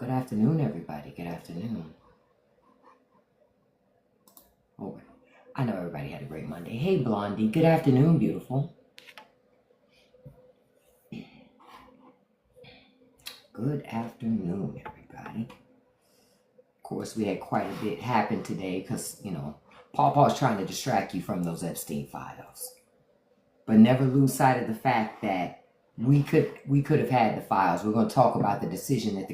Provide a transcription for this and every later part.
Good afternoon, everybody. Good afternoon. Oh, I know everybody had a great Monday. Hey, Blondie. Good afternoon, beautiful. Good afternoon, everybody. Of course, we had quite a bit happen today because, Paul's trying to distract you from those Epstein files. But never lose sight of the fact that we could have had the files. We're going to talk about the decision that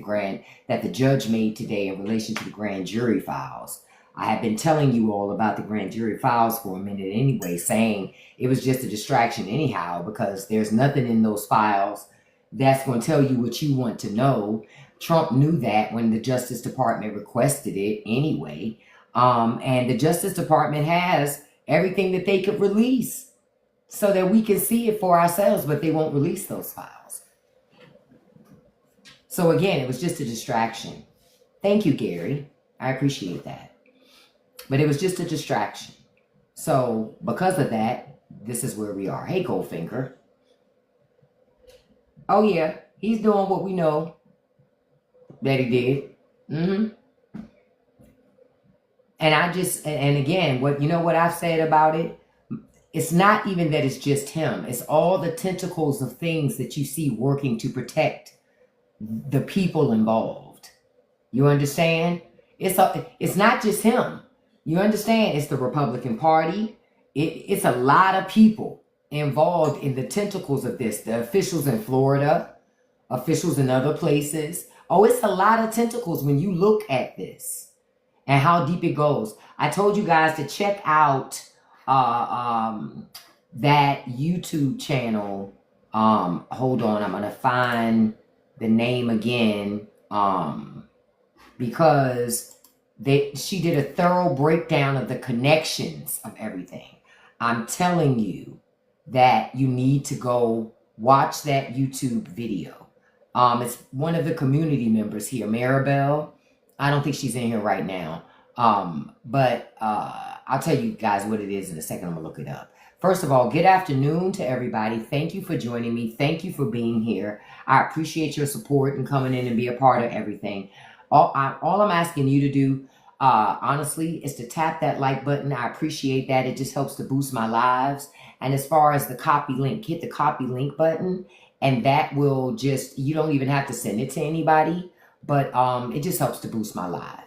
the judge made today in relation to the grand jury files. I have been telling you all about the grand jury files for a minute anyway, saying it was just a distraction anyhow, because there's nothing in those files that's going to tell you what you want to know. Trump knew that when the Justice Department requested it anyway. And the Justice Department has everything that they could release so that we can see it for ourselves, but they won't release those files. So again, it was just a distraction. Thank you, Gary. I appreciate that. But it was just a distraction. So because of that, this is where we are. Hey, Goldfinger. Oh, yeah. He's doing what we know that he did. And again, what I've said about it? It's not even that it's just him. It's all the tentacles of things that you see working to protect the people involved. You understand? It's not just him. You understand? It's the Republican Party. It's a lot of people involved in the tentacles of this. The officials in Florida, officials in other places. Oh, it's a lot of tentacles when you look at this and how deep it goes. I told you guys to check out that YouTube channel. Hold on, I'm gonna find the name again. Because she did a thorough breakdown of the connections of everything. I'm telling you that you need to go watch that YouTube video. It's one of the community members here, Maribel. I don't think she's in here right now. But I'll tell you guys what it is in a second. I'm gonna look it up. First of all, good afternoon to everybody. Thank you for joining me. Thank you for being here. I appreciate your support and coming in and be a part of everything. All I'm asking you to do, honestly, is to tap that like button. I appreciate that. It just helps to boost my lives. And as far as the copy link, hit the copy link button, and that will you don't even have to send it to anybody, but it just helps to boost my live.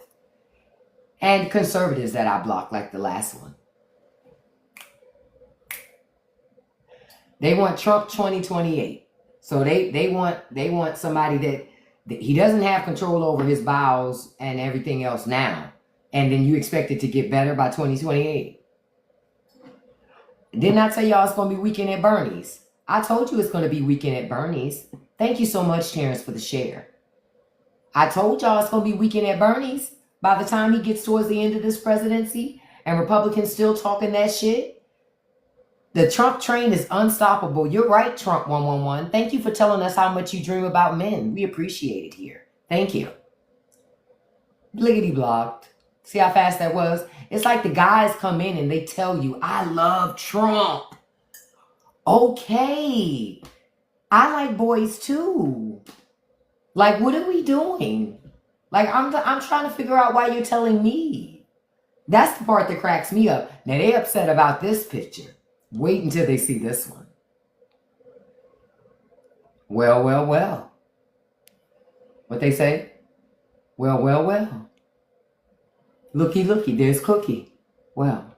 And conservatives that I block, like the last one. They want Trump 2028. So they want somebody that he doesn't have control over his bowels and everything else now. And then you expect it to get better by 2028. Didn't I tell y'all it's going to be weekend at Bernie's? I told you it's going to be weekend at Bernie's. Thank you so much, Terrence, for the share. I told y'all it's going to be weekend at Bernie's by the time he gets towards the end of this presidency and Republicans still talking that shit. The Trump train is unstoppable. You're right, Trump 111. Thank you for telling us how much you dream about men. We appreciate it here. Thank you. Bliggity blocked. See how fast that was? It's like the guys come in and they tell you, I love Trump. Okay. I like boys too. Like, what are we doing? Like, I'm trying to figure out why you're telling me. That's the part that cracks me up. Now, they upset about this picture. Wait until they see this one. Well, well, well. What they say? Well, well, well. Looky, looky, there's Cookie. Well.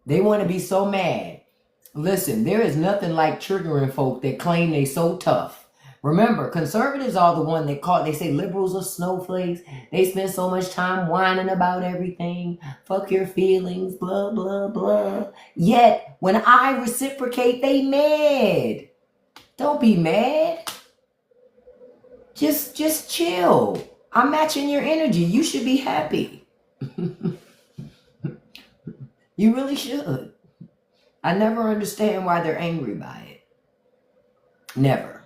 They want to be so mad. Listen, there is nothing like triggering folk that claim they so tough. Remember, conservatives are the one they say liberals are snowflakes. They spend so much time whining about everything. Fuck your feelings, blah, blah, blah. Yet, when I reciprocate, they mad. Don't be mad. Just chill. I'm matching your energy. You should be happy. You really should. I never understand why they're angry by it. Never.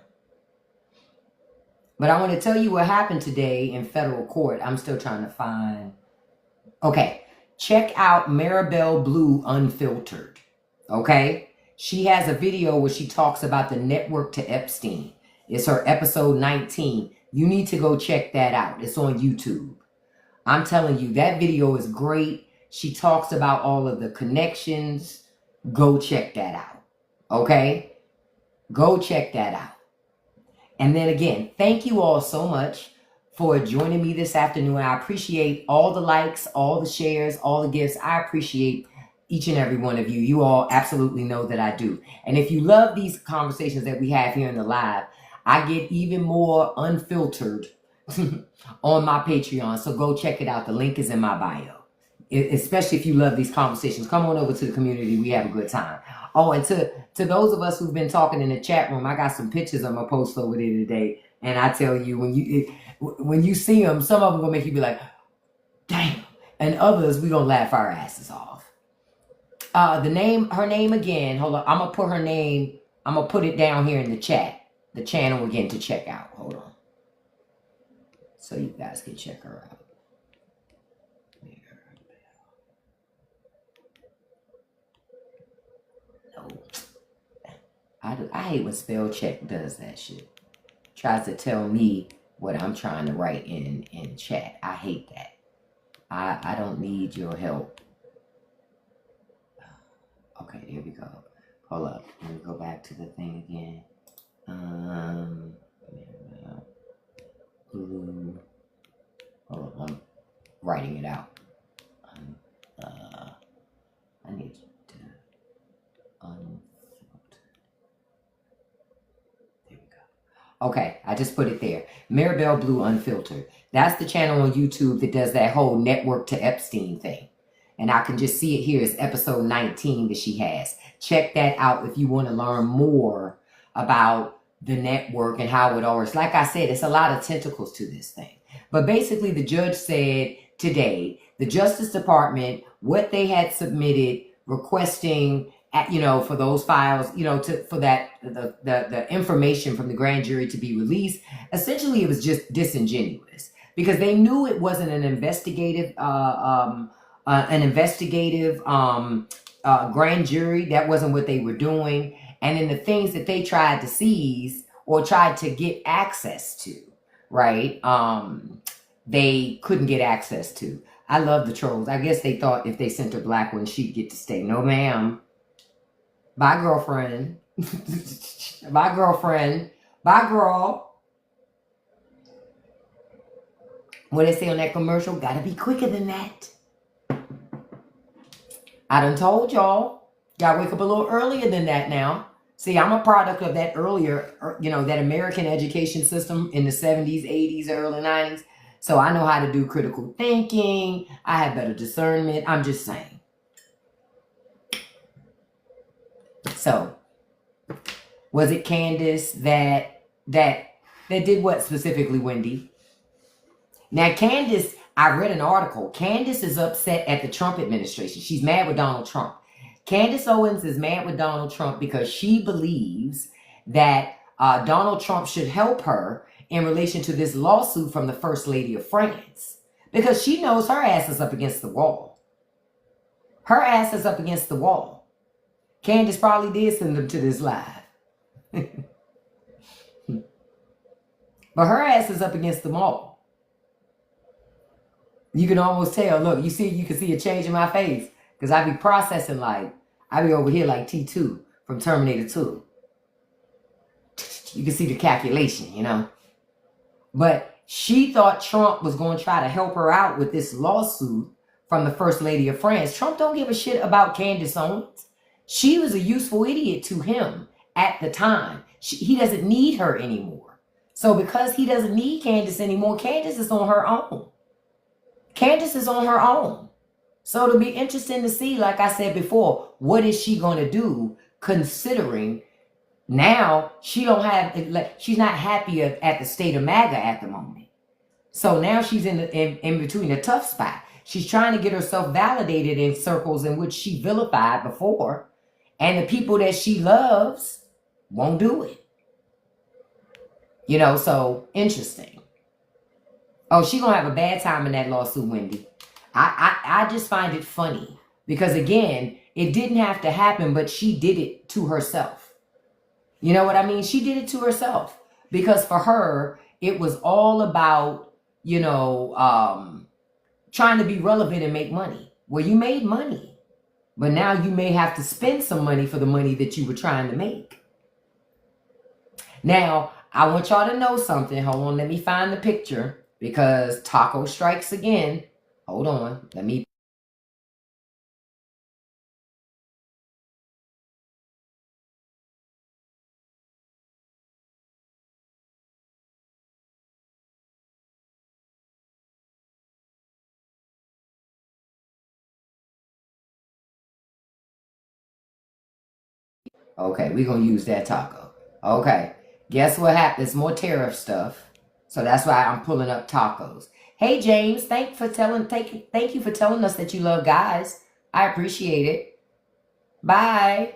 But I want to tell you what happened today in federal court. I'm still trying to find. Okay. Check out Maribel Blue Unfiltered. Okay. She has a video where she talks about the network to Epstein. It's her episode 19. You need to go check that out. It's on YouTube. I'm telling you, that video is great. She talks about all of the connections. Go check that out. Okay? Go check that out. And then again, thank you all so much for joining me this afternoon. I appreciate all the likes, all the shares, all the gifts. I appreciate each and every one of you. You all absolutely know that I do. And if you love these conversations that we have here in the live, I get even more unfiltered on my Patreon. So go check it out. The link is in my bio. Especially if you love these conversations, come on over to the community. We have a good time. Oh, and to those of us who've been talking in the chat room, I got some pictures I'm gonna post over there today. And I tell you, when you see them, some of them gonna make you be like, damn. And others, we gonna laugh our asses off. Her name again, hold on. I'm gonna put her name, I'm gonna put it down here in the chat. The channel again to check out. Hold on. So you guys can check her out. No. I hate when spell check does that shit. Tries to tell me what I'm trying to write in chat. I hate that. I don't need your help. Okay, here we go. Hold up. Let me go back to the thing again. Hold on, I'm writing it out. I need to unfilter. There we go. Okay, I just put it there. Maribel Blue Unfiltered. That's the channel on YouTube that does that whole network to Epstein thing. And I can just see it here. It's episode 19 that she has. Check that out if you want to learn more about the network and how it all works. Like I said, it's a lot of tentacles to this thing. But basically, the judge said today, the Justice Department, what they had submitted requesting, for those files, for that, the information from the grand jury to be released, essentially it was just disingenuous because they knew it wasn't an investigative grand jury. That wasn't what they were doing. And then the things that they tried to seize or tried to get access to, right? They couldn't get access to. I love the trolls. I guess they thought if they sent a black one, she'd get to stay. No, ma'am. Bye, girlfriend. Bye, girlfriend. Bye, girl. What they say on that commercial, gotta be quicker than that. I done told y'all, gotta wake up a little earlier than that now. See, I'm a product of that earlier, that American education system in the 70s, 80s, early 90s. So I know how to do critical thinking. I have better discernment. I'm just saying. So, was it Candace that did what specifically, Wendy? Now, Candace, I read an article. Candace is upset at the Trump administration. She's mad with Donald Trump. Candace Owens is mad with Donald Trump because she believes that Donald Trump should help her in relation to this lawsuit from the First Lady of France. Because she knows her ass is up against the wall. Her ass is up against the wall. Candace probably did send them to this live. But her ass is up against the wall. You can almost tell. Look, you can see a change in my face. Because I be processing I be over here like T2 from Terminator 2. You can see the calculation, But she thought Trump was going to try to help her out with this lawsuit from the First Lady of France. Trump don't give a shit about Candace Owens. She was a useful idiot to him at the time. He doesn't need her anymore. So because he doesn't need Candace anymore, Candace is on her own. Candace is on her own. So it'll be interesting to see, like I said before, what is she going to do considering now she's not happy at the state of MAGA at the moment. So now she's in between a tough spot. She's trying to get herself validated in circles in which she vilified before. And the people that she loves won't do it. So interesting. Oh, she's going to have a bad time in that lawsuit, Wendy. I just find it funny because, again, It didn't have to happen, but she did it to herself. You know what I mean? She did it to herself because for her, it was all about, trying to be relevant and make money. Well, you made money, but now you may have to spend some money for the money that you were trying to make. Now, I want y'all to know something. Hold on, let me find the picture because Taco strikes again. Hold on, let me. Okay, we're going to use that Taco. Okay, guess what happens? More tariff stuff. So that's why I'm pulling up tacos. Hey, James, thank you for telling us that you love guys. I appreciate it. Bye.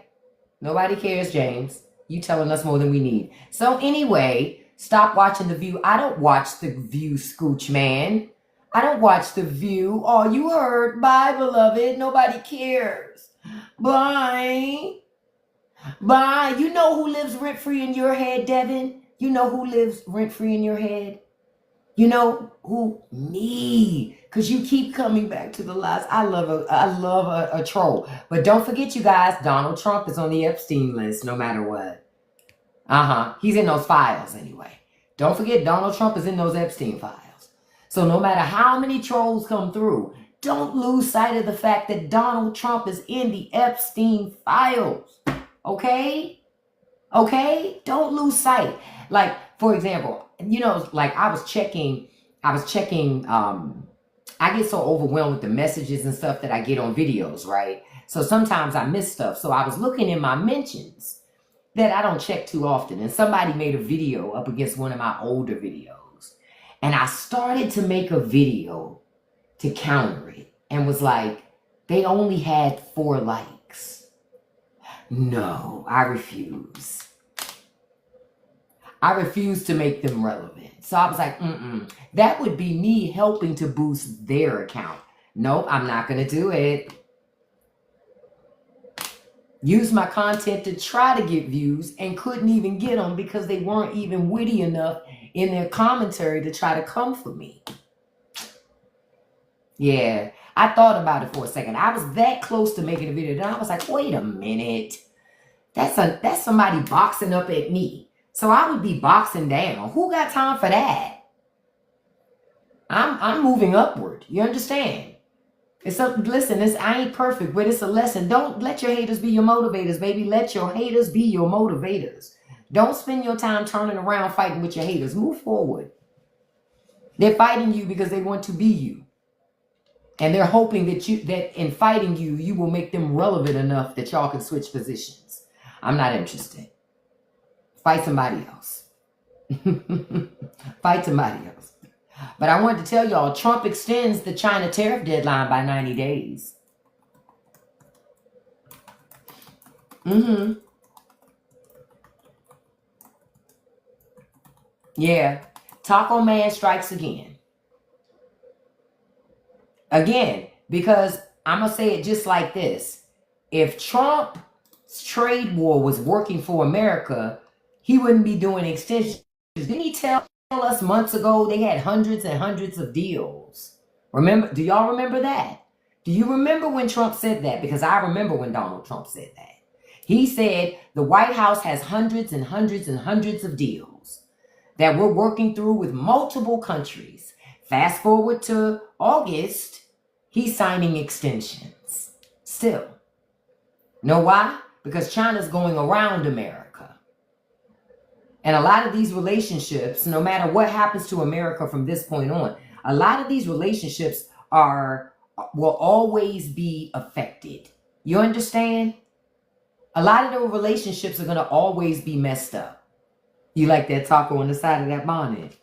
Nobody cares, James. You telling us more than we need. So anyway, stop watching The View. I don't watch The View, Scooch man. I don't watch The View. Oh, you heard. Bye, beloved. Nobody cares. Bye. Bye. You know who lives rent-free in your head, Devin? You know who lives rent-free in your head? You know who? Me. Because you keep coming back to the lies. I love a troll. But don't forget, you guys, Donald Trump is on the Epstein list no matter what. He's in those files anyway. Don't forget, Donald Trump is in those Epstein files. So no matter how many trolls come through, don't lose sight of the fact that Donald Trump is in the Epstein files. Okay? Okay? Don't lose sight. Like, for example, like I was checking, I get so overwhelmed with the messages and stuff that I get on videos, right? So sometimes I miss stuff. So I was looking in my mentions that I don't check too often. And somebody made a video up against one of my older videos. And I started to make a video to counter it and was like, they only had 4 likes. No, I refuse. I refuse to make them relevant. So I was like, that would be me helping to boost their account. Nope, I'm not going to do it. Use my content to try to get views and couldn't even get them because they weren't even witty enough in their commentary to try to come for me. Yeah, I thought about it for a second. I was that close to making a video. Then I was like, wait a minute. That's somebody boxing up at me. So I would be boxing down. Who got time for that? I'm moving upward. You understand? Listen, I ain't perfect, but it's a lesson. Don't let your haters be your motivators, baby. Let your haters be your motivators. Don't spend your time turning around fighting with your haters. Move forward. They're fighting you because they want to be you. And they're hoping that in fighting you, you will make them relevant enough that y'all can switch positions. I'm not interested. Fight somebody else. Fight somebody else. But I wanted to tell y'all, Trump extends the China tariff deadline by 90 days. Yeah. Taco Man strikes again. Again, because I'm going to say it just like this. If Trump's trade war was working for America, he wouldn't be doing extensions. Didn't he tell us months ago they had hundreds and hundreds of deals? Remember? Do y'all remember that? Do you remember when Trump said that? Because I remember when Donald Trump said that. He said the White House has hundreds and hundreds and hundreds of deals that we're working through with multiple countries. Fast forward to August, he's signing extensions. Still. Know why? Because China's going around America. And a lot of these relationships, no matter what happens to America from this point on, a lot of these relationships will always be affected. You understand? A lot of the relationships are going to always be messed up. You like that taco on the side of that bonnet?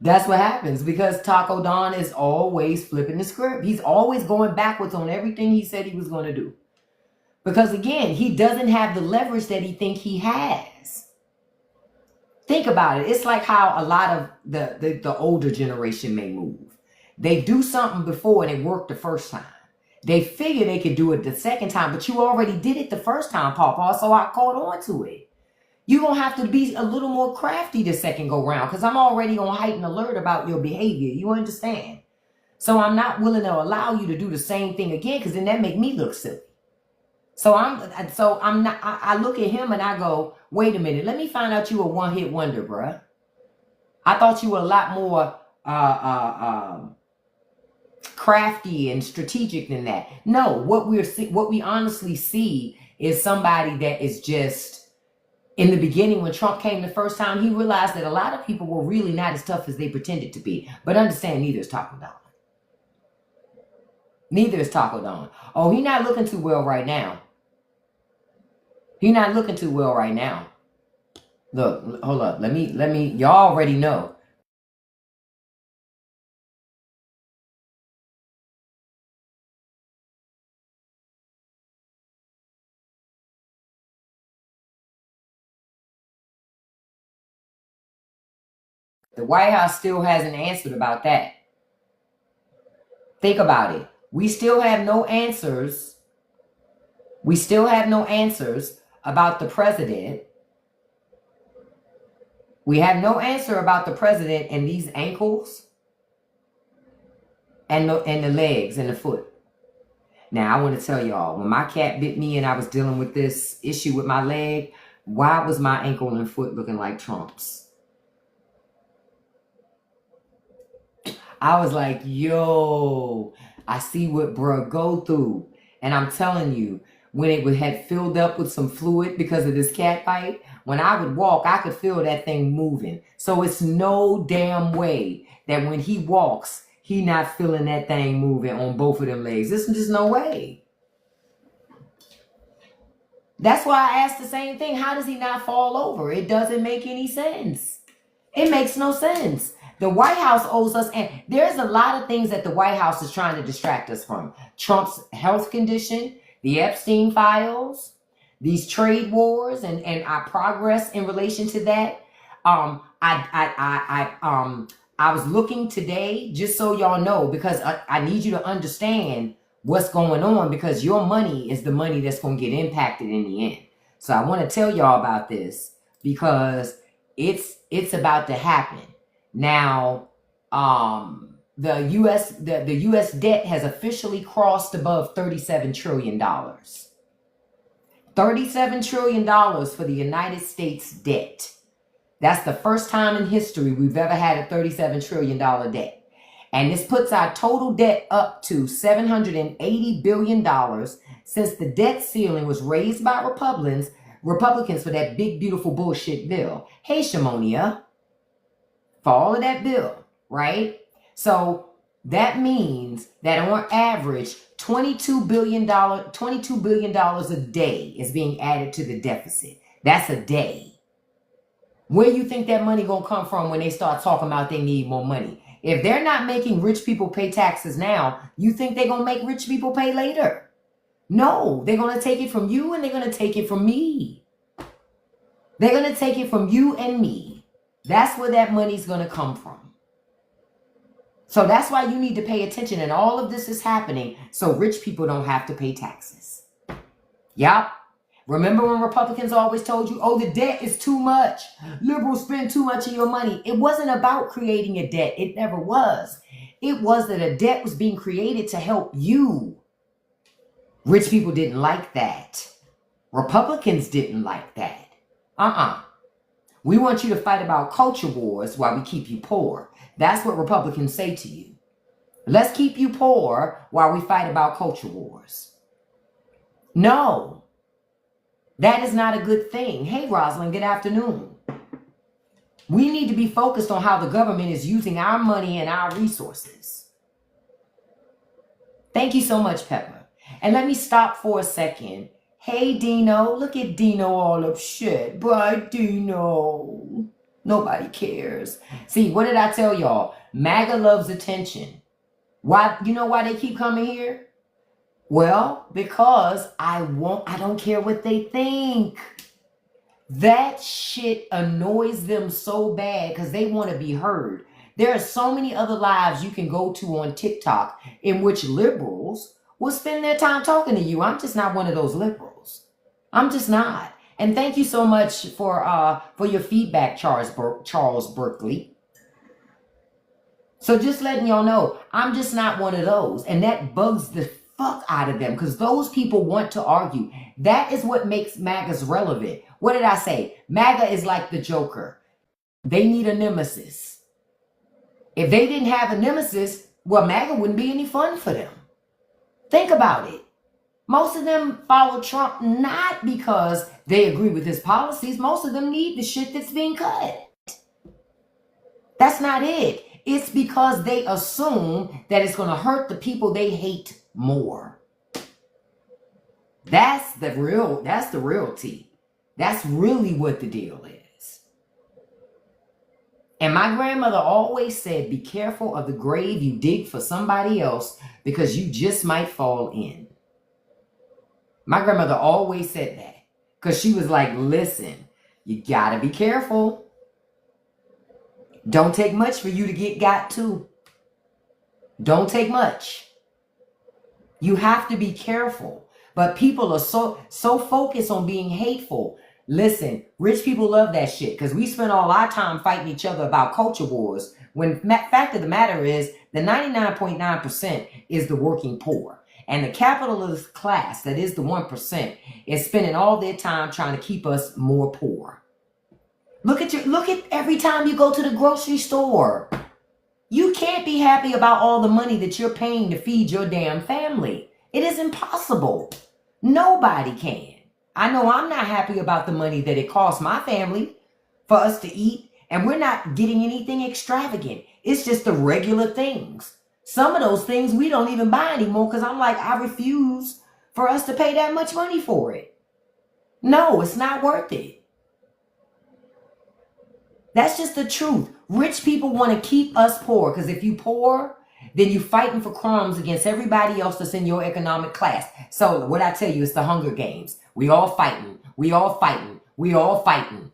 That's what happens because Taco Don is always flipping the script. He's always going backwards on everything he said he was going to do. Because again, he doesn't have the leverage that he thinks he has. Think about it. It's like how a lot of the older generation may move. They do something before and it worked the first time. They figure they could do it the second time, but you already did it the first time, Pawpaw, so I caught on to it. You're going to have to be a little more crafty the second go round because I'm already on heightened alert about your behavior. You understand? So I'm not willing to allow you to do the same thing again because then that make me look silly. So I'm not, I look at him and I go, wait a minute, let me find out you a one-hit wonder, bruh. I thought you were a lot more crafty and strategic than that. No, what we honestly see is somebody that is just, in the beginning when Trump came the first time, he realized that a lot of people were really not as tough as they pretended to be. But understand, neither is Taco Dawn. Neither is Taco Dawn. Oh, he's not looking too well right now. He's not looking too well right now. Look, hold up. Let me, y'all already know. The White House still hasn't answered about that. Think about it. We still have no answers. We still have no answers about the president. We have no answer about the president and these ankles and the legs and the foot. Now, I want to tell y'all, when my cat bit me and I was dealing with this issue with my leg, why was my ankle and foot looking like Trump's? I was like, yo, I see what bruh go through. And I'm telling you, when it had filled up with some fluid because of this cat bite, when I would walk, I could feel that thing moving. So it's no damn way that when he walks, he not feeling that thing moving on both of them legs. There's just no way. That's why I asked the same thing. How does he not fall over? It doesn't make any sense. It makes no sense. The White House owes us, and there's a lot of things that the White House is trying to distract us from. Trump's health condition, the Epstein files, these trade wars, and our progress in relation to that. I was looking today, just so y'all know, because I need you to understand what's going on, because your money is the money that's going to get impacted in the end. So I want to tell y'all about this because it's about to happen. Now, the U.S. debt has officially crossed above $37 trillion. $37 trillion for the United States debt. That's the first time in history we've ever had a $37 trillion debt. And this puts our total debt up to $780 billion since the debt ceiling was raised by Republicans for that big, beautiful bullshit bill. Hey, Shamonia. For all of that bill, right? So that means that on average, $22 billion a day is being added to the deficit. That's a day. Where you think that money gonna come from when they start talking about they need more money? If they're not making rich people pay taxes now, you think they're gonna make rich people pay later? No, they're gonna take it from you and they're gonna take it from me. They're gonna take it from you and me. That's where that money's going to come from. So that's why you need to pay attention. And all of this is happening so rich people don't have to pay taxes. Yup. Remember when Republicans always told you, oh, the debt is too much. Liberals spend too much of your money. It wasn't about creating a debt. It never was. It was that a debt was being created to help you. Rich people didn't like that. Republicans didn't like that. We want you to fight about culture wars while we keep you poor. That's what Republicans say to you. Let's keep you poor while we fight about culture wars. No, that is not a good thing. Hey, Rosalind, good afternoon. We need to be focused on how the government is using our money and our resources. Thank you so much, Pepper. And let me stop for a second. Hey, Dino. Look at Dino all upset. Bye, Dino. Nobody cares. See, what did I tell y'all? MAGA loves attention. Why? You know why they keep coming here? Well, because I don't care what they think. That shit annoys them so bad because they want to be heard. There are so many other lives you can go to on TikTok in which liberals will spend their time talking to you. I'm just not one of those liberals. I'm just not. And thank you so much for your feedback, Charles Berkeley. So just letting y'all know, I'm just not one of those. And that bugs the fuck out of them because those people want to argue. That is what makes MAGAs relevant. What did I say? MAGA is like the Joker. They need a nemesis. If they didn't have a nemesis, well, MAGA wouldn't be any fun for them. Think about it. Most of them follow Trump not because they agree with his policies. Most of them need the shit that's being cut. That's not it. It's because they assume that it's going to hurt the people they hate more. That's the real tea. That's really what the deal is. And my grandmother always said, be careful of the grave you dig for somebody else because you just might fall in. My grandmother always said that because she was like, listen, you got to be careful. Don't take much for you to get got to. Don't take much. You have to be careful. But people are so focused on being hateful. Listen, rich people love that shit because we spend all our time fighting each other about culture wars. When fact of the matter is, the 99.9% is the working poor. And the capitalist class, that is the 1%, is spending all their time trying to keep us more poor. Look at every time you go to the grocery store. You can't be happy about all the money that you're paying to feed your damn family. It is impossible. Nobody can. I know I'm not happy about the money that it costs my family for us to eat, and we're not getting anything extravagant. It's just the regular things. Some of those things we don't even buy anymore because I'm like, I refuse for us to pay that much money for it. No, it's not worth it. That's just the truth. Rich people want to keep us poor because if you poor, then you fighting for crumbs against everybody else that's in your economic class. So what I tell you is the Hunger Games. We all fighting. We all fighting. We all fighting.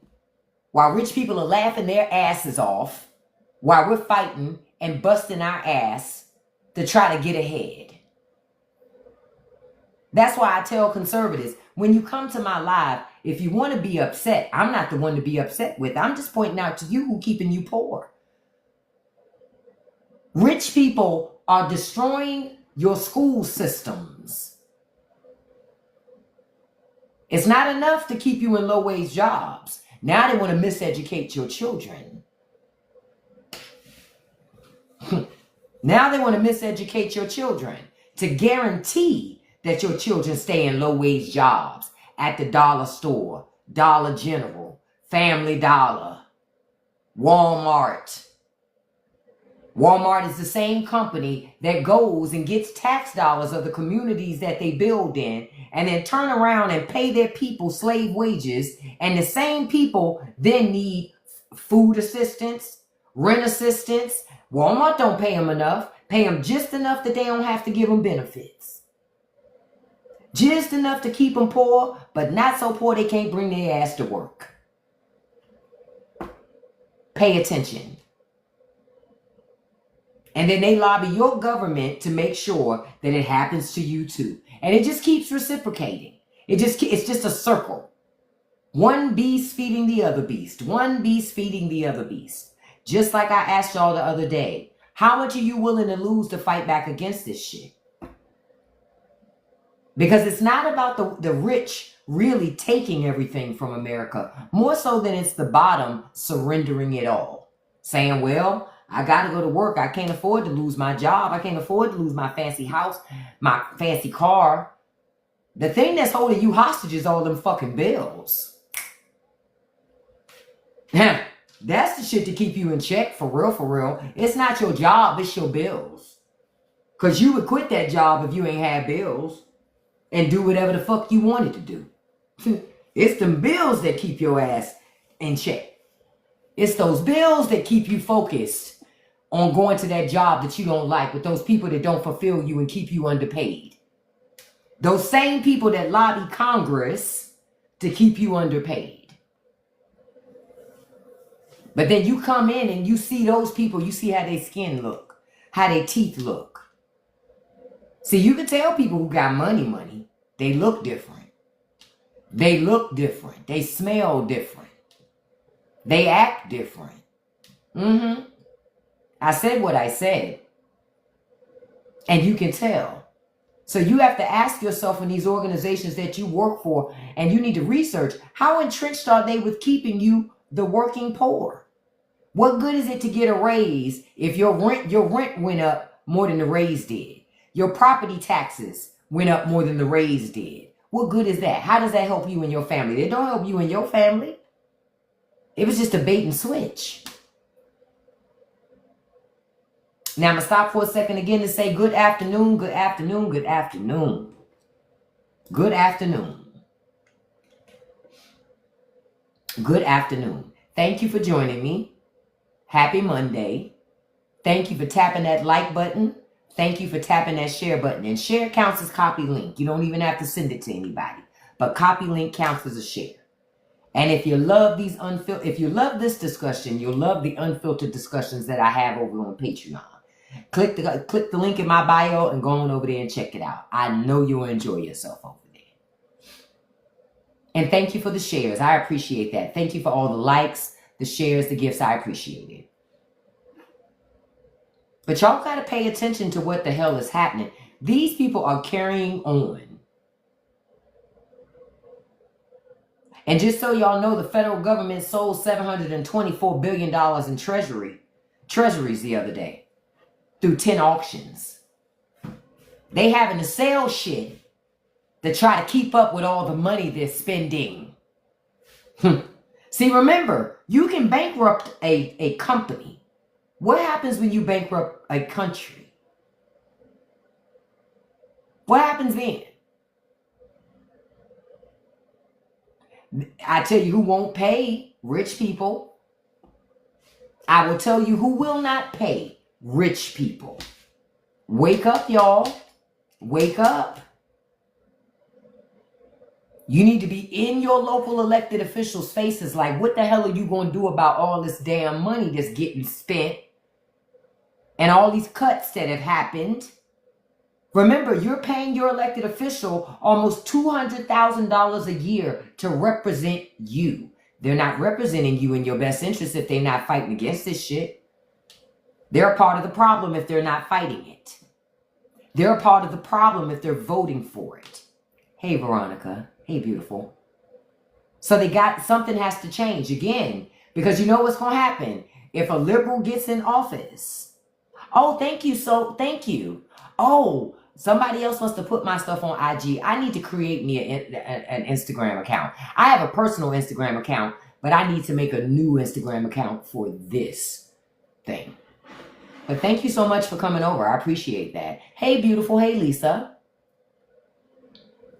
While rich people are laughing their asses off, while we're fighting and busting our ass to try to get ahead. That's why I tell conservatives, when you come to my live, if you want to be upset, I'm not the one to be upset with. I'm just pointing out to you who's keeping you poor. Rich people are destroying your school systems. It's not enough to keep you in low-wage jobs. Now they want to miseducate your children. Now they want to miseducate your children to guarantee that your children stay in low-wage jobs at the dollar store, Dollar General, Family Dollar, Walmart. Walmart is the same company that goes and gets tax dollars of the communities that they build in and then turn around and pay their people slave wages. And the same people then need food assistance, rent assistance. Walmart don't pay them enough. Pay them just enough that they don't have to give them benefits. Just enough to keep them poor, but not so poor they can't bring their ass to work. Pay attention. And then they lobby your government to make sure that it happens to you too. And it just keeps reciprocating. It's just a circle. One beast feeding the other beast. One beast feeding the other beast. Just like I asked y'all the other day, how much are you willing to lose to fight back against this shit? Because it's not about the rich really taking everything from America, more so than it's the bottom surrendering it all. Saying, well, I got to go to work. I can't afford to lose my job. I can't afford to lose my fancy house, my fancy car. The thing that's holding you hostage is all them fucking bills. That's the shit to keep you in check, for real, for real. It's not your job, it's your bills. Because you would quit that job if you ain't had bills and do whatever the fuck you wanted to do. It's them bills that keep your ass in check. It's those bills that keep you focused on going to that job that you don't like with those people that don't fulfill you and keep you underpaid. Those same people that lobby Congress to keep you underpaid. But then you come in and you see those people, you see how their skin look, how their teeth look. See, you can tell people who got money. They look different. They look different. They smell different. They act different. I said what I said. And you can tell. So you have to ask yourself in these organizations that you work for, and you need to research, how entrenched are they with keeping you, the working poor? What good is it to get a raise if your rent went up more than the raise did? Your property taxes went up more than the raise did. What good is that? How does that help you and your family? It don't help you and your family. It was just a bait and switch. Now, I'm going to stop for a second again to say good afternoon, good afternoon, good afternoon. Good afternoon. Good afternoon. Thank you for joining me. Happy Monday. Thank you for tapping that like button. Thank you for tapping that share button. And share counts as copy link. You don't even have to send it to anybody. But copy link counts as a share. And if you love if you love this discussion, you'll love the unfiltered discussions that I have over on Patreon. Click the link in my bio and go on over there and check it out. I know you'll enjoy yourself over there. And thank you for the shares. I appreciate that. Thank you for all the likes, the shares, the gifts. I appreciate it. But y'all got to pay attention to what the hell is happening. These people are carrying on. And just so y'all know, the federal government sold $724 billion in treasuries the other day through 10 auctions. They having to sell shit to try to keep up with all the money they're spending. See, remember, you can bankrupt a company. What happens when you bankrupt a country? What happens then? I tell you who won't pay: rich people. I will tell you who will not pay: rich people. Wake up, y'all. Wake up. You need to be in your local elected officials' faces like, what the hell are you going to do about all this damn money that's getting spent and all these cuts that have happened? Remember, you're paying your elected official almost $200,000 a year to represent you. They're not representing you in your best interest if they're not fighting against this shit. They're a part of the problem if they're not fighting it. They're a part of the problem if they're voting for it. Hey, Veronica. Hey, beautiful. So something has to change again, because you know what's going to happen if a liberal gets in office. Oh, thank you. Thank you. Oh, somebody else wants to put my stuff on IG. I need to create me an Instagram account. I have a personal Instagram account, but I need to make a new Instagram account for this thing. But thank you so much for coming over. I appreciate that. Hey, beautiful. Hey, Lisa.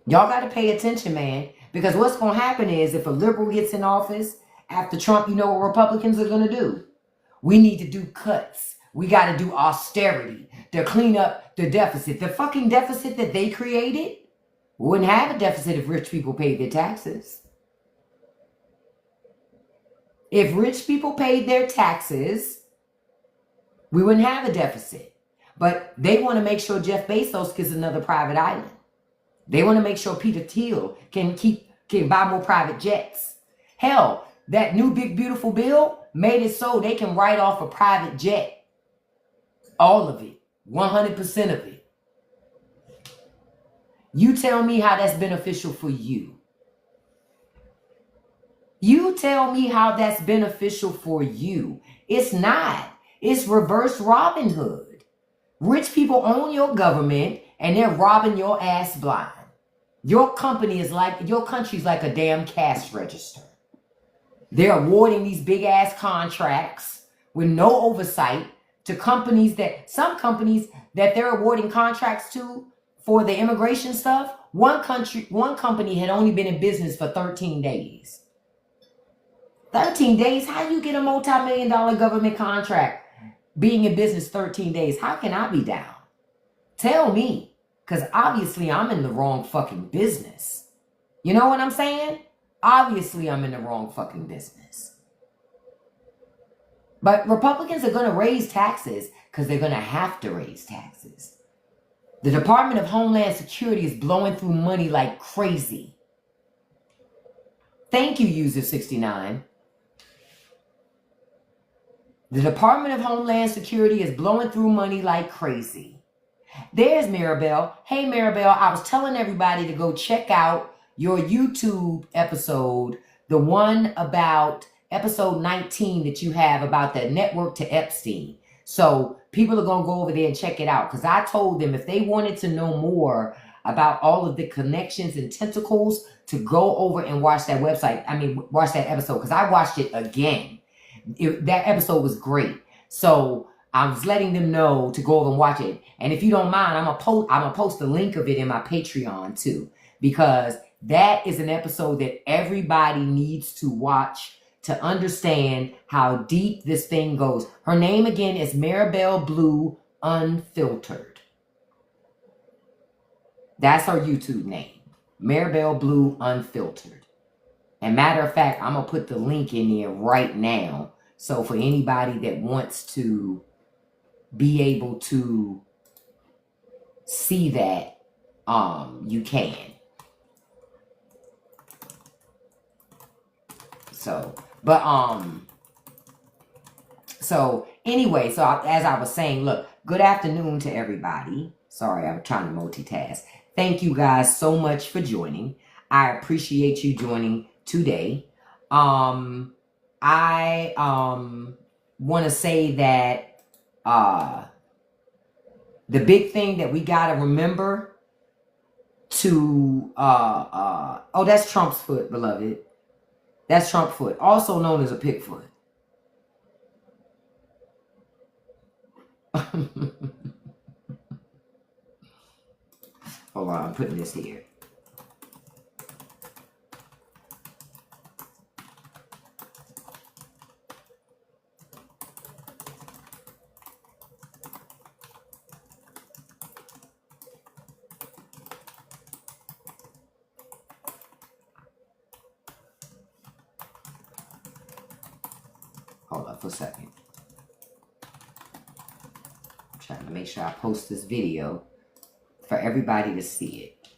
Y'all got to pay attention, man, because what's going to happen is if a liberal gets in office after Trump, you know what Republicans are going to do? We need to do cuts. We got to do austerity to clean up the deficit. The fucking deficit that they created, we wouldn't have a deficit if rich people paid their taxes. If rich people paid their taxes, we wouldn't have a deficit. But they want to make sure Jeff Bezos gets another private island. They want to make sure Peter Thiel can buy more private jets. Hell, that new big beautiful bill made it so they can write off a private jet. All of it. 100% of it. You tell me how that's beneficial for you. You tell me how that's beneficial for you. It's not. It's reverse Robin Hood. Rich people own your government and they're robbing your ass blind. Your country's like a damn cash register. They're awarding these big ass contracts with no oversight to some companies that they're awarding contracts to for the immigration stuff. One company had only been in business for 13 days. 13 days? How you get a multi-million-dollar government contract being in business 13 days? How can I be down? Tell me. Because obviously I'm in the wrong fucking business. You know what I'm saying? Obviously I'm in the wrong fucking business. But Republicans are going to raise taxes because they're going to have to raise taxes. The Department of Homeland Security is blowing through money like crazy. Thank you, User 69. The Department of Homeland Security is blowing through money like crazy. There's Maribel. Hey, Maribel, I was telling everybody to go check out your YouTube episode, the one about episode 19 that you have about the network to Epstein. So people are going to go over there and check it out, because I told them if they wanted to know more about all of the connections and tentacles, to go over and watch that website. Watch that episode, because I watched it again. That episode was great. So I was letting them know to go over and watch it. And if you don't mind, I'm gonna post a link of it in my Patreon too, because that is an episode that everybody needs to watch to understand how deep this thing goes. Her name again is Maribel Blue Unfiltered. That's her YouTube name, Maribel Blue Unfiltered. And matter of fact, I'm gonna put the link in there right now. So for anybody that wants to be able to see that, you can. So anyway, as I was saying, look, good afternoon to everybody. Sorry, I'm trying to multitask. Thank you guys so much for joining. I appreciate you joining today. I want to say that the big thing that we got to remember to oh, that's Trump's foot, beloved. That's Trump foot, also known as a pig foot. Hold on, I'm putting this here. Hold on for a second. I'm trying to make sure I post this video for everybody to see it.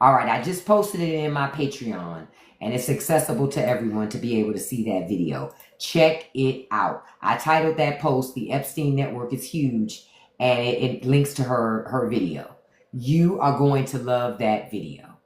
All right, I just posted it in my Patreon, and it's accessible to everyone to be able to see that video. Check it out. I titled that post, "The Epstein Network is Huge," and it links to her video. You are going to love that video.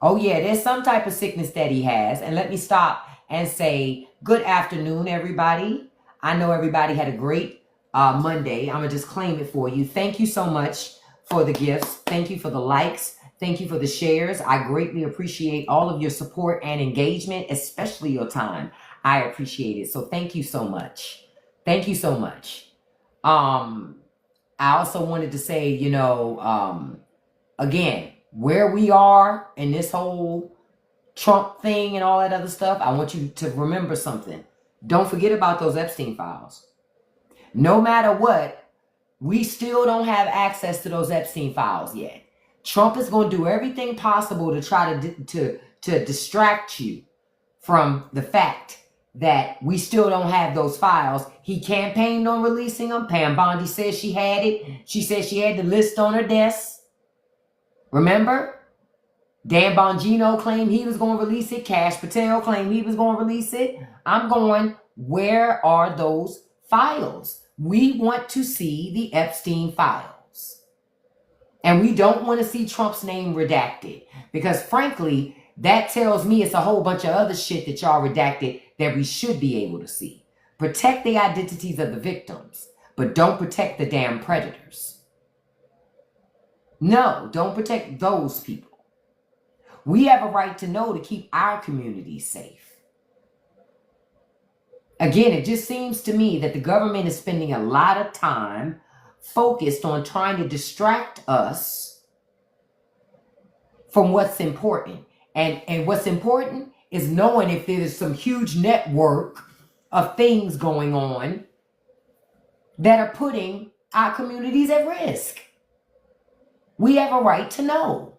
Oh yeah, there's some type of sickness that he has. And let me stop and say good afternoon, everybody. I know everybody had a great Monday. I'm going to just claim it for you. Thank you so much for the gifts. Thank you for the likes. Thank you for the shares. I greatly appreciate all of your support and engagement, especially your time. I appreciate it. So thank you so much. Thank you so much. I also wanted to say, again, where we are in this whole Trump thing and all that other stuff, I want you to remember something. Don't forget about those Epstein files. No matter what, we still don't have access to those Epstein files yet. Trump is going to do everything possible to try to distract you from the fact that we still don't have those files. He campaigned on releasing them. Pam Bondi said she had it. She said she had the list on her desk. Remember? Dan Bongino claimed he was going to release it. Kash Patel claimed he was going to release it. I'm going, where are those files? We want to see the Epstein files. And we don't want to see Trump's name redacted. Because frankly, that tells me it's a whole bunch of other shit that y'all redacted that we should be able to see. Protect the identities of the victims, but don't protect the damn predators. No, don't protect those people. We have a right to know to keep our communities safe. Again, it just seems to me that the government is spending a lot of time focused on trying to distract us from what's important. And what's important is knowing if there's some huge network of things going on that are putting our communities at risk. We have a right to know.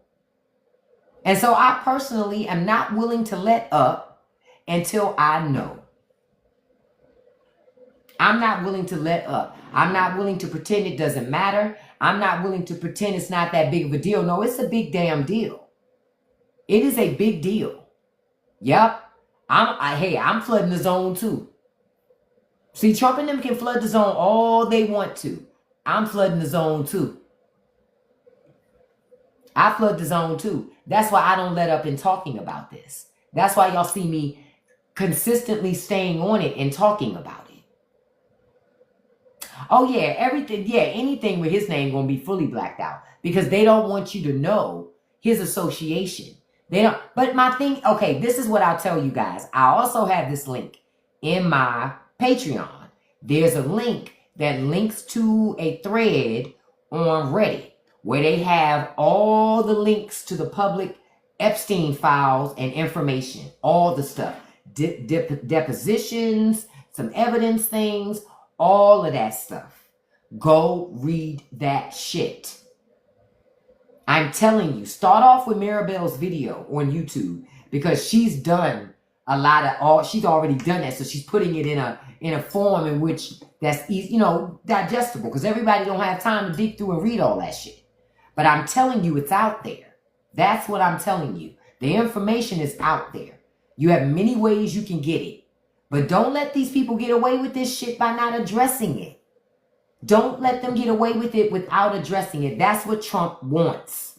And so I personally am not willing to let up until I know. I'm not willing to let up. I'm not willing to pretend it doesn't matter. I'm not willing to pretend it's not that big of a deal. No, it's a big damn deal. It is a big deal. Yep. Hey, I'm flooding the zone too. See, Trump and them can flood the zone all they want to. I'm flooding the zone too. I flood the zone too. That's why I don't let up in talking about this. That's why y'all see me consistently staying on it and talking about it. Oh yeah, everything, yeah, anything with his name gonna be fully blacked out because they don't want you to know his association. They don't, but my thing, okay, this is what I'll tell you guys. I also have this link in my Patreon. There's a link that links to a thread on Reddit where they have all the links to the public Epstein files and information, all the stuff, depositions, some evidence things, all of that stuff. Go read that shit. I'm telling you, start off with Maribel's video on YouTube because she's done a lot of she's already done that. So she's putting it in a form in which that's easy, digestible because everybody don't have time to dig through and read all that shit. But I'm telling you, it's out there. That's what I'm telling you. The information is out there. You have many ways you can get it. But don't let these people get away with this shit by not addressing it. Don't let them get away with it without addressing it. That's what Trump wants.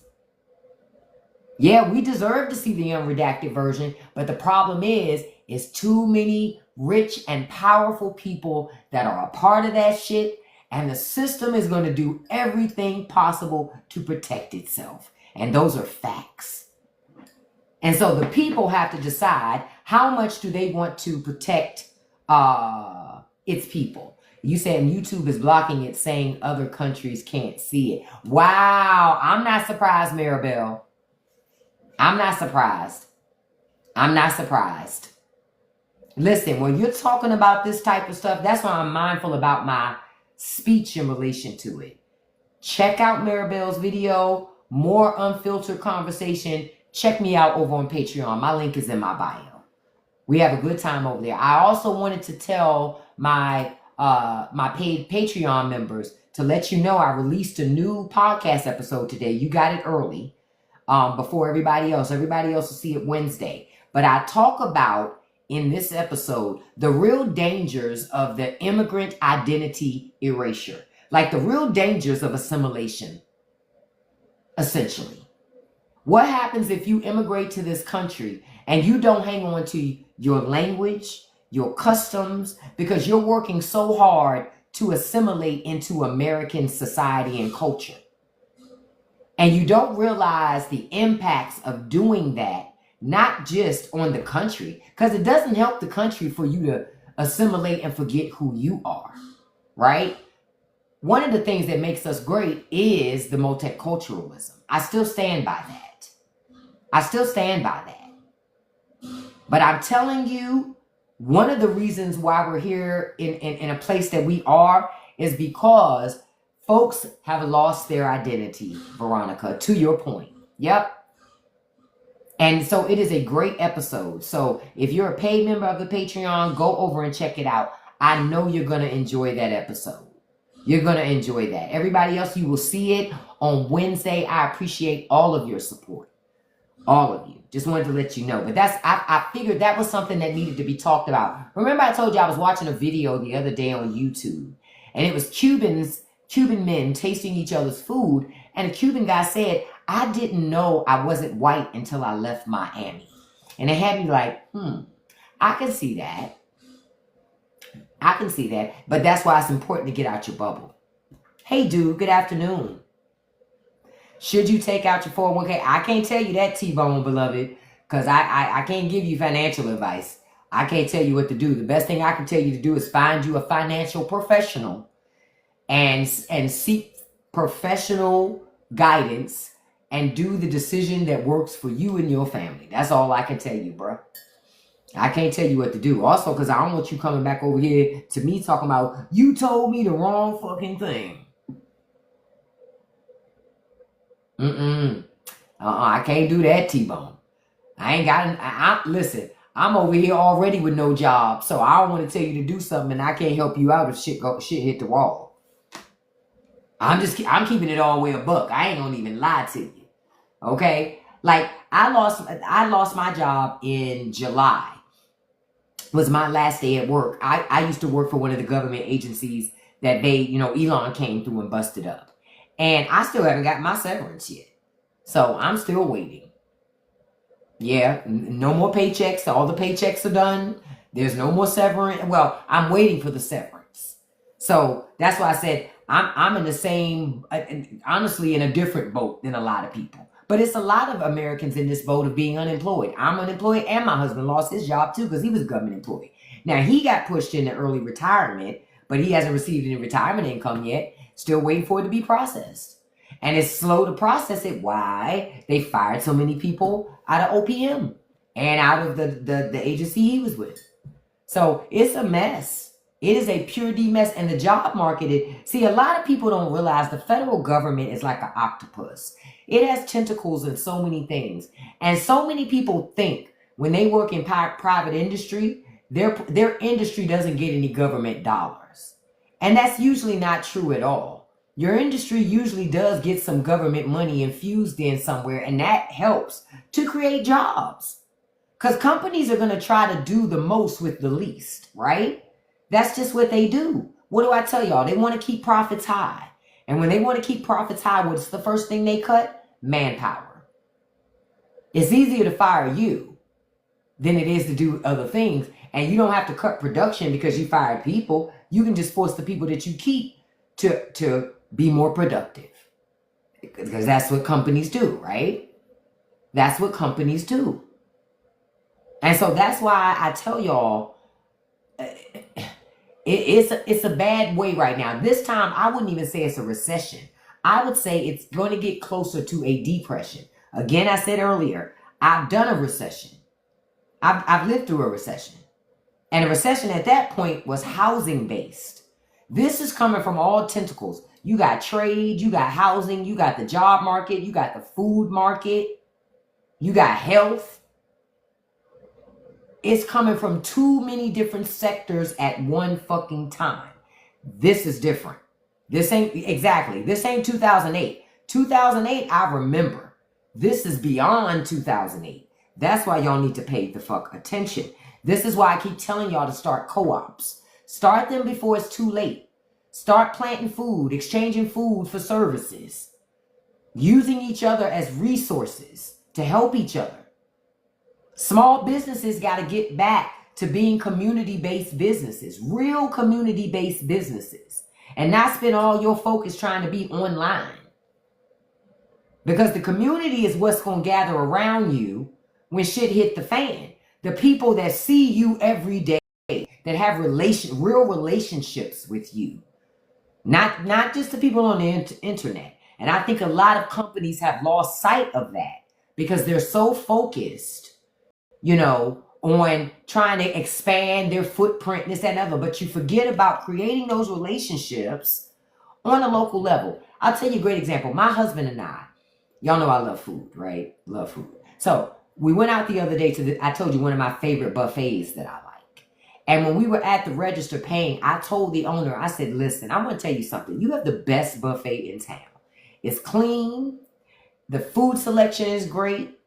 Yeah, we deserve to see the unredacted version, but the problem is too many rich and powerful people that are a part of that shit, and the system is going to do everything possible to protect itself. And those are facts. And so the people have to decide how much do they want to protect its people. You saying YouTube is blocking it, saying other countries can't see it. Wow, I'm not surprised, Maribel. I'm not surprised. I'm not surprised. Listen, when you're talking about this type of stuff, that's why I'm mindful about my speech in relation to it. Check out Maribel's video, more unfiltered conversation. Check me out over on Patreon. My link is in my bio. We have a good time over there. I also wanted to tell my paid Patreon members to let you know I released a new podcast episode today. You got it early before everybody else. Everybody else will see it Wednesday. But I talk about in this episode the real dangers of the immigrant identity erasure. Like the real dangers of assimilation, essentially. What happens if you immigrate to this country and you don't hang on to your language, your customs, because you're working so hard to assimilate into American society and culture. And you don't realize the impacts of doing that, not just on the country, because it doesn't help the country for you to assimilate and forget who you are, right? One of the things that makes us great is the multiculturalism. I still stand by that. I still stand by that. But I'm telling you, one of the reasons why we're here in a place that we are is because folks have lost their identity, Veronica, to your point. Yep. And so it is a great episode. So if you're a paid member of the Patreon, go over and check it out. I know you're going to enjoy that episode. You're going to enjoy that. Everybody else, you will see it on Wednesday. I appreciate all of your support. All of you. Just wanted to let you know. But I figured that was something that needed to be talked about. Remember I told you I was watching a video the other day on YouTube. And it was Cuban men tasting each other's food. And a Cuban guy said, I didn't know I wasn't white until I left Miami. And it had me like, I can see that. I can see that. But that's why it's important to get out your bubble. Hey, dude, good afternoon. Should you take out your 401k? I can't tell you that, T-Bone, beloved, because I can't give you financial advice. I can't tell you what to do. The best thing I can tell you to do is find you a financial professional and seek professional guidance and do the decision that works for you and your family. That's all I can tell you, bro. I can't tell you what to do. Also, because I don't want you coming back over here to me talking about, you told me the wrong fucking thing. I can't do that, T-Bone. I ain't got, listen, I'm over here already with no job, so I don't want to tell you to do something and I can't help you out if shit hit the wall. I'm keeping it all the way a buck. I ain't gonna even lie to you. Okay? Like I lost my job in July. It was my last day at work. I used to work for one of the government agencies that Elon came through and busted up. And I still haven't got my severance yet. So I'm still waiting. Yeah, no more paychecks. All the paychecks are done. There's no more severance. Well, I'm waiting for the severance. So that's why I said I'm in the same, honestly, in a different boat than a lot of people. But it's a lot of Americans in this boat of being unemployed. I'm unemployed, and my husband lost his job too because he was a government employee. Now, he got pushed into early retirement, but he hasn't received any retirement income yet. Still waiting for it to be processed. And it's slow to process it. Why? They fired so many people out of OPM and out of the agency he was with. So it's a mess. It is a pure D mess. And the job market, see, a lot of people don't realize the federal government is like an octopus. It has tentacles in so many things. And so many people think when they work in private industry, their industry doesn't get any government dollars. And that's usually not true at all. Your industry usually does get some government money infused in somewhere, and that helps to create jobs. Because companies are going to try to do the most with the least, right? That's just what they do. What do I tell y'all? They want to keep profits high. And when they want to keep profits high, what's the first thing they cut? Manpower. It's easier to fire you than it is to do other things. And you don't have to cut production because you fired people. You can just force the people that you keep to be more productive. Because that's what companies do, right? That's what companies do. And so that's why I tell y'all, it's a bad way right now. This time, I wouldn't even say it's a recession. I would say it's going to get closer to a depression. Again, I said earlier, I've done a recession. I've lived through a recession. And a recession at that point was housing based. This is coming from all tentacles. You got trade, you got housing, you got the job market, you got the food market, you got health. It's coming from too many different sectors at one fucking time. This is different. This ain't 2008. 2008, I remember. This is beyond 2008. That's why y'all need to pay the fuck attention. This is why I keep telling y'all to start co-ops. Start them before it's too late. Start planting food, exchanging food for services, using each other as resources to help each other. Small businesses got to get back to being community-based businesses, real community-based businesses, and not spend all your focus trying to be online. Because the community is what's going to gather around you when shit hit the fan. The people that see you every day, that have real relationships with you. Not just the people on the internet. And I think a lot of companies have lost sight of that because they're so focused, on trying to expand their footprint, this, that, and other. But you forget about creating those relationships on a local level. I'll tell you a great example. My husband and I, y'all know I love food, right? Love food. So we went out the other day I told you, one of my favorite buffets that I like. And when we were at the register paying, I told the owner, I said, listen, I'm going to tell you something. You have the best buffet in town. It's clean. The food selection is great.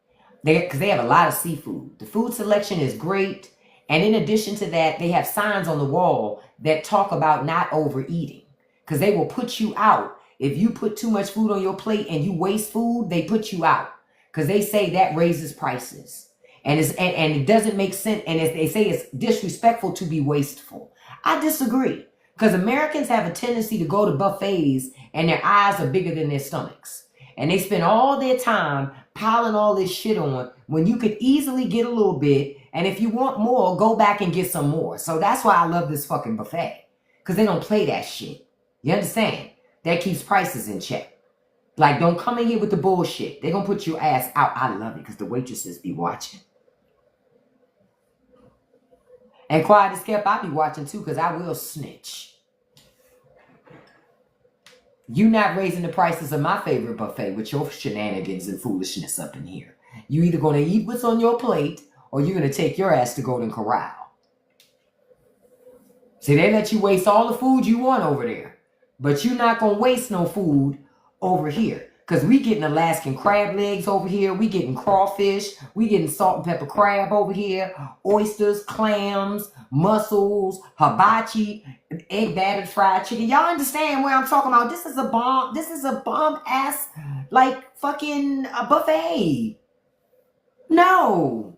Because they have a lot of seafood. The food selection is great. And in addition to that, they have signs on the wall that talk about not overeating. Because they will put you out. If you put too much food on your plate and you waste food, they put you out. Because they say that raises prices. And it doesn't make sense. And they say it's disrespectful to be wasteful. I disagree. Because Americans have a tendency to go to buffets and their eyes are bigger than their stomachs. And they spend all their time piling all this shit on when you could easily get a little bit. And if you want more, go back and get some more. So that's why I love this fucking buffet. Because they don't play that shit. You understand? That keeps prices in check. Like, don't come in here with the bullshit. They're going to put your ass out. I love it because the waitresses be watching. And quiet as kept, I be watching too because I will snitch. You not raising the prices of my favorite buffet with your shenanigans and foolishness up in here. You either going to eat what's on your plate or you're going to take your ass to Golden Corral. See, they let you waste all the food you want over there, but you're not going to waste no food over here. Because we getting Alaskan crab legs over here. We getting crawfish. We getting salt and pepper crab over here. Oysters, clams, mussels, hibachi, egg battered fried chicken. Y'all understand where I'm talking about? This is a bomb. This is a bomb ass, like, fucking a buffet. No.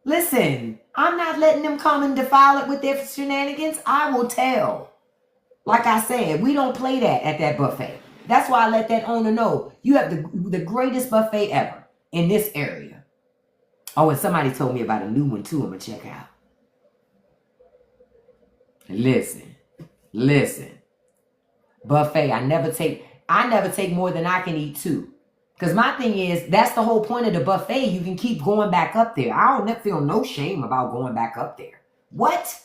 Listen, I'm not letting them come and defile it with their shenanigans. I will tell. Like I said, we don't play that at that buffet. That's why I let that owner know you have the greatest buffet ever in this area. Oh, and somebody told me about a new one too I'm going to check out. Listen. Buffet, I never take more than I can eat too. Because my thing is, that's the whole point of the buffet. You can keep going back up there. I don't feel no shame about going back up there. What?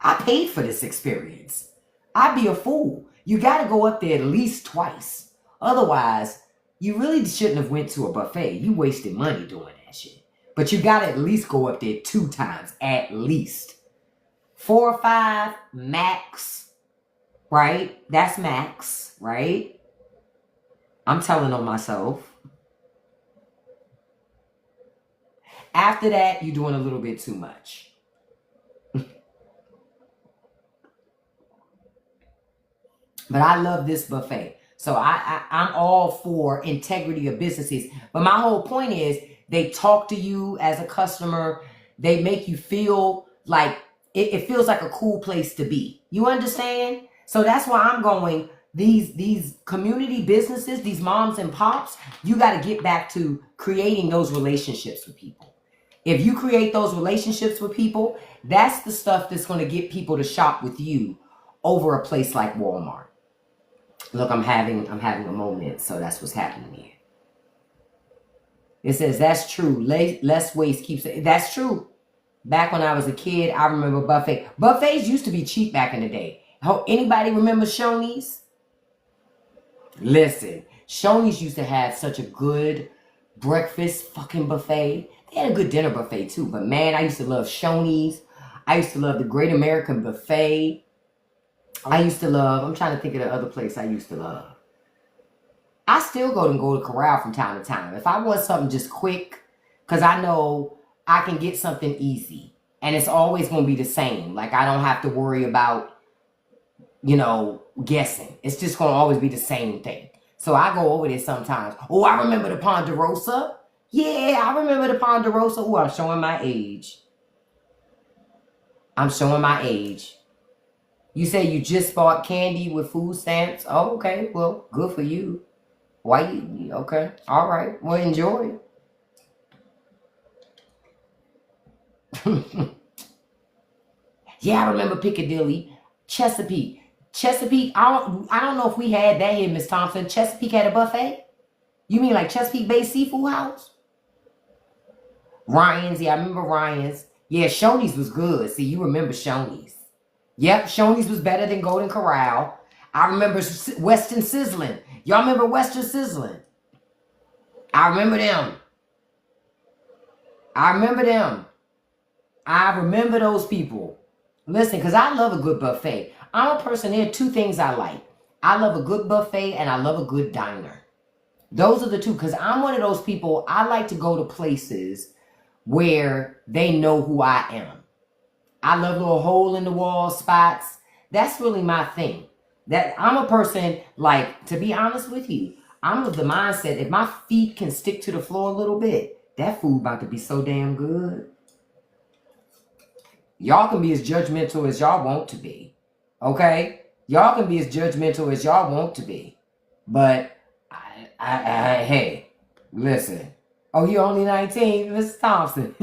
I paid for this experience. I'd be a fool. You got to go up there at least twice. Otherwise, you really shouldn't have went to a buffet. You wasted money doing that shit. But you got to at least go up there 2 times, at least. 4 or 5, max, right? That's max, right? I'm telling on myself. After that, you're doing a little bit too much. But I love this buffet. So I'm all for integrity of businesses. But my whole point is they talk to you as a customer. They make you feel like it feels like a cool place to be. You understand? So that's why I'm going, these community businesses, these moms and pops, you got to get back to creating those relationships with people. If you create those relationships with people, that's the stuff that's going to get people to shop with you over a place like Walmart. Look, I'm having a moment, so that's what's happening here. It says, that's true. Less waste keeps it. That's true. Back when I was a kid, I remember buffet. Buffets used to be cheap back in the day. Anybody remember Shoney's? Listen, Shoney's used to have such a good breakfast fucking buffet. They had a good dinner buffet too. But man, I used to love Shoney's. I used to love the Great American Buffet. I used to love, I'm trying to think of the other place I used to love. I still go to Golden Corral from time to time. If I want something just quick, because I know I can get something easy. And it's always going to be the same. Like, I don't have to worry about, guessing. It's just going to always be the same thing. So I go over there sometimes. Oh, I remember the Ponderosa. Yeah, I remember the Ponderosa. Oh, I'm showing my age. You say you just bought candy with food stamps? Oh, okay. Well, good for you. Why you? Okay. All right. Well, enjoy. Yeah, I remember Piccadilly. Chesapeake. I don't know if we had that here, Miss Thompson. Chesapeake had a buffet? You mean like Chesapeake Bay Seafood House? Ryan's. Yeah, I remember Ryan's. Yeah, Shoney's was good. See, you remember Shoney's. Yep, Shoney's was better than Golden Corral. I remember Western Sizzling. Y'all remember Western Sizzling? I remember them. I remember those people. Listen, because I love a good buffet. I'm a person, there are 2 things I like. I love a good buffet and I love a good diner. Those are the 2, because I'm one of those people, I like to go to places where they know who I am. I love little hole-in-the-wall spots. That's really my thing. That I'm a person, like, to be honest with you, I'm of the mindset, if my feet can stick to the floor a little bit, that food about to be so damn good. Y'all can be as judgmental as y'all want to be. Okay? Y'all can be as judgmental as y'all want to be. But, hey, listen. Oh, you only 19, Mrs. Thompson.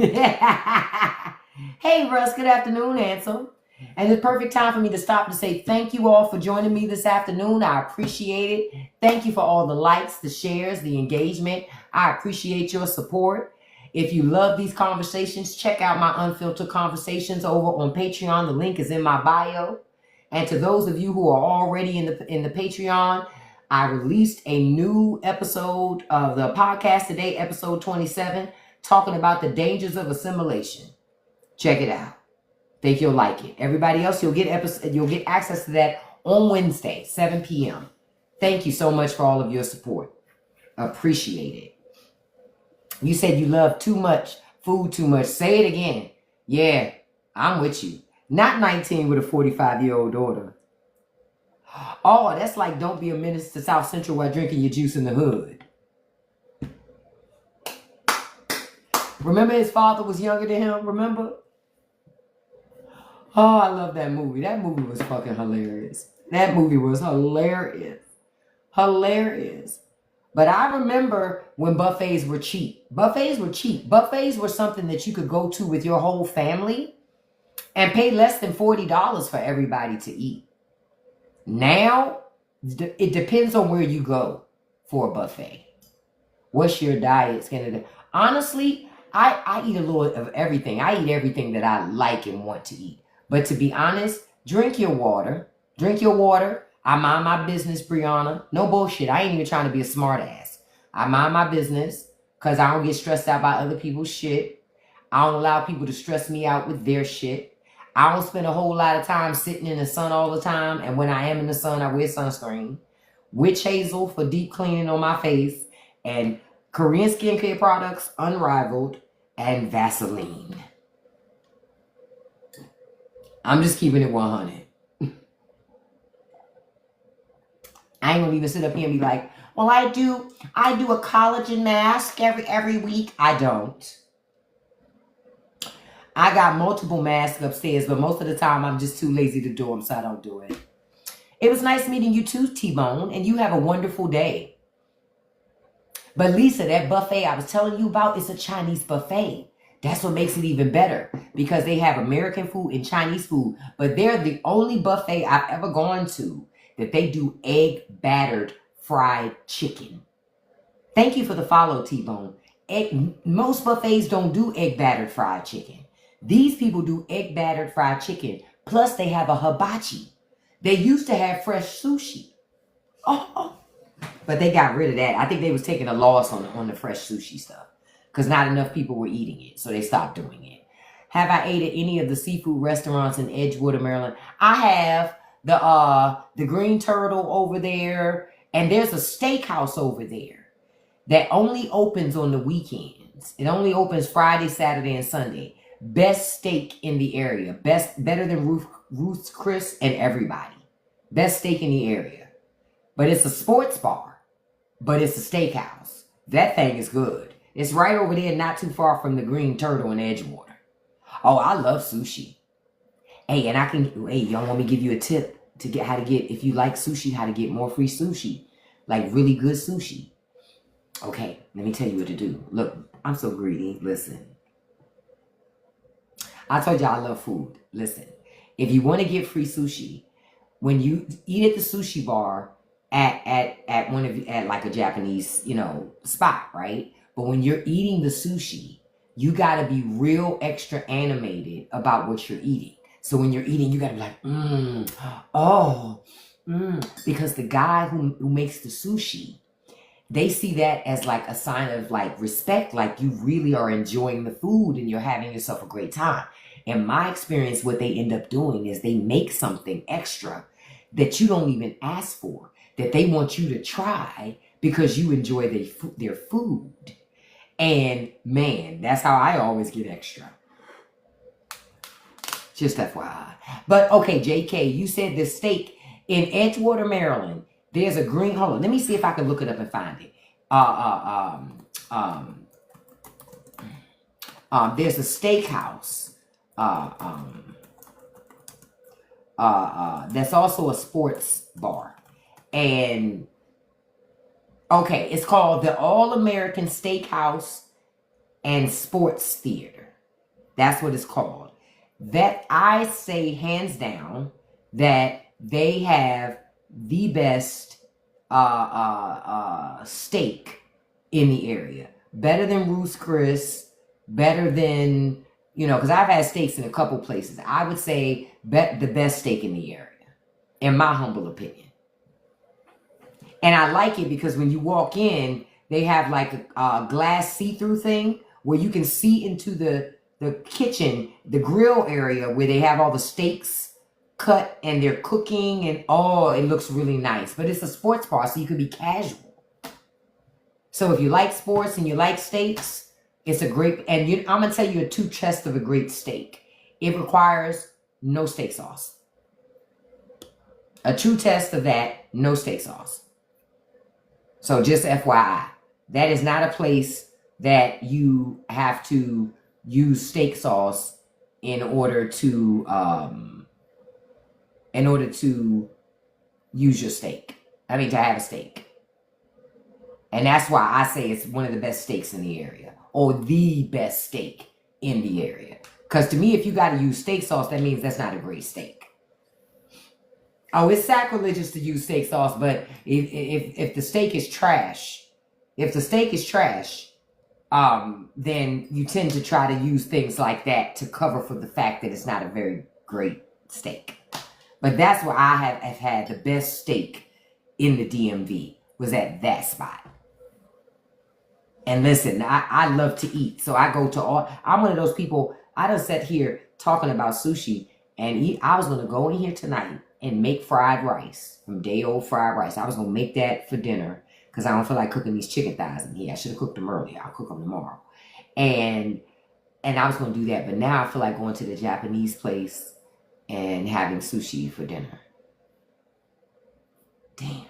Hey, Russ, good afternoon, handsome. And it's perfect time for me to stop to say thank you all for joining me this afternoon. I appreciate it. Thank you for all the likes, the shares, the engagement. I appreciate your support. If you love these conversations, check out my Unfiltered Conversations over on Patreon. The link is in my bio. And to those of you who are already in the Patreon, I released a new episode of the podcast today, episode 27, talking about the dangers of assimilation. Check it out. Think you'll like it. Everybody else, you'll get access to that on Wednesday, 7 p.m. Thank you so much for all of your support. Appreciate it. You said you love too much, food too much. Say it again. Yeah, I'm with you. Not 19 with a 45-year-old daughter. Oh, that's like don't be a menace to South Central while drinking your juice in the hood. Remember his father was younger than him? Remember? Oh, I love that movie. That movie was fucking hilarious. That movie was hilarious. Hilarious. But I remember when buffets were cheap. Buffets were cheap. Buffets were something that you could go to with your whole family and pay less than $40 for everybody to eat. Now, it depends on where you go for a buffet. What's your diet's gonna do? Honestly, I eat a little of everything. I eat everything that I like and want to eat. But to be honest, drink your water. Drink your water. I mind my business, Brianna. No bullshit. I ain't even trying to be a smart ass. I mind my business because I don't get stressed out by other people's shit. I don't allow people to stress me out with their shit. I don't spend a whole lot of time sitting in the sun all the time. And when I am in the sun, I wear sunscreen. Witch hazel for deep cleaning on my face. And Korean skincare products, Unrivaled, and Vaseline. I'm just keeping it 100. I ain't gonna even sit up here and be like, well, I do a collagen mask every week. I don't. I got multiple masks upstairs, but most of the time I'm just too lazy to do them, so I don't do it. It was nice meeting you too, T-Bone, and you have a wonderful day. But Lisa, that buffet I was telling you about is a Chinese buffet. That's what makes it even better because they have American food and Chinese food, but they're the only buffet I've ever gone to that they do egg battered fried chicken. Thank you for the follow, T-Bone. Most buffets don't do egg battered fried chicken. These people do egg battered fried chicken. Plus they have a hibachi. They used to have fresh sushi. Oh. But they got rid of that. I think they was taking a loss on the fresh sushi stuff because not enough people were eating it. So they stopped doing it. Have I ate at any of the seafood restaurants in Edgewater, Maryland? I have. The Green Turtle over there. And there's a steakhouse over there that only opens on the weekends. It only opens Friday, Saturday, and Sunday. Best steak in the area. Better than Ruth's Chris and everybody. Best steak in the area. But it's a sports bar. But it's a steakhouse. That thing is good. It's right over there, not too far from the Green Turtle in Edgewater. Oh, I love sushi. Hey, and y'all want me to give you a tip to get if you like sushi, how to get more free sushi. Like really good sushi. Okay, let me tell you what to do. Look, I'm so greedy. Listen. I told you I love food. Listen, if you want to get free sushi, when you eat at the sushi bar at one of at like a Japanese, spot, right? But when you're eating the sushi, you got to be real extra animated about what you're eating. So when you're eating, you got to be like, because the guy who makes the sushi, they see that as like a sign of like respect, like you really are enjoying the food and you're having yourself a great time. In my experience, what they end up doing is they make something extra that you don't even ask for, that they want you to try because you enjoy their food. And man, that's how I always get extra. Just FYI. But okay, JK, you said the steak in Edgewater, Maryland. There's a green. Hold on, let me see if I can look it up and find it. There's a steakhouse. That's also a sports bar, and okay, it's called the All American Steakhouse and Sports Theater. That's what it's called. That I say hands down that they have the best steak in the area. Better than Ruth's Chris, better than, because I've had steaks in a couple places. I would say the best steak in the area, in my humble opinion. And I like it because when you walk in, they have like a glass see-through thing where you can see into the kitchen, the grill area where they have all the steaks cut and they're cooking, and oh, it looks really nice. But it's a sports bar, so you could be casual. So if you like sports and you like steaks, it's a great, and I'm going to tell you a 2 chest of a great steak. It requires no steak sauce. A true test of that, no steak sauce. So just FYI, that is not a place that you have to use steak sauce in order to use your steak. I mean, to have a steak. And that's why I say it's one of the best steaks in the area, or the best steak in the area. Because to me, if you got to use steak sauce, that means that's not a great steak. Oh, it's sacrilegious to use steak sauce, but if the steak is trash, then you tend to try to use things like that to cover for the fact that it's not a very great steak. But that's where I have had the best steak in the DMV, was at that spot. And listen, I love to eat, so I go to all. I'm one of those people. I done sat here talking about sushi, and I was gonna go in here tonight and make fried rice from day old fried rice. I was gonna make that for dinner because I don't feel like cooking these chicken thighs in here. I should have cooked them earlier. I'll cook them tomorrow, and I was gonna do that. But now I feel like going to the Japanese place and having sushi for dinner. Damn.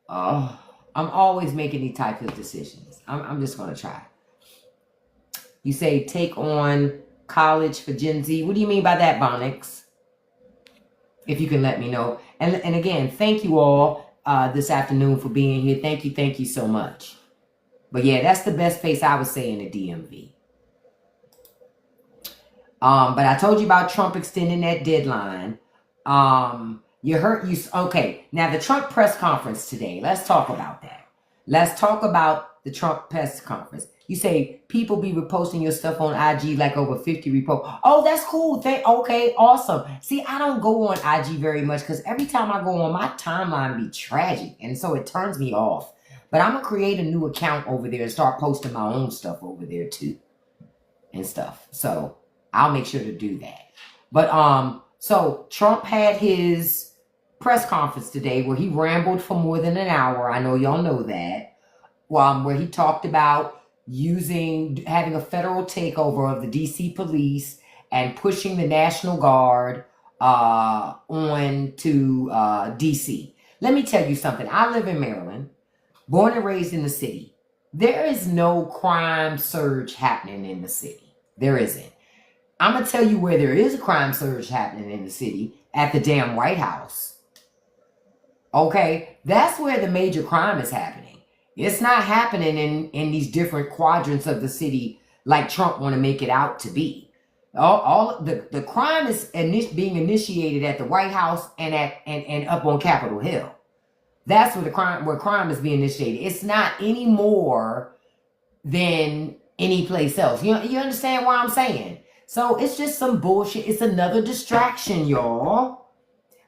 Oh, I'm always making these types of decisions. I'm just going to try. You say take on college for Gen Z. What do you mean by that, Bonix? If you can let me know. And again, thank you all this afternoon for being here. Thank you so much. But yeah, that's the best place I would say in the DMV. But I told you about Trump extending that deadline. Okay, now the Trump press conference today. Let's talk about that. Let's talk about the Trump press conference. You say people be reposting your stuff on IG, like over 50 reposts. Oh, that's cool. Okay, awesome. See, I don't go on IG very much because every time I go on, my timeline be tragic. And so it turns me off. But I'm going to create a new account over there and start posting my own stuff over there too. And stuff. So I'll make sure to do that. But so Trump had his press conference today where he rambled for more than an hour. I know y'all know that. Where he talked about having a federal takeover of the DC police and pushing the National Guard on to DC. Let me tell you something. I live in Maryland, born and raised in the city. There is no crime surge happening in the city. There isn't. I'm going to tell you where there is a crime surge happening in the city, at the damn White House. Okay, that's where the major crime is happening. It's not happening in these different quadrants of the city like Trump want to make it out to be. All the crime is being initiated at the White House and up on Capitol Hill. That's where crime is being initiated. It's not any more than any place else. You understand what I'm saying? So it's just some bullshit. It's another distraction, y'all.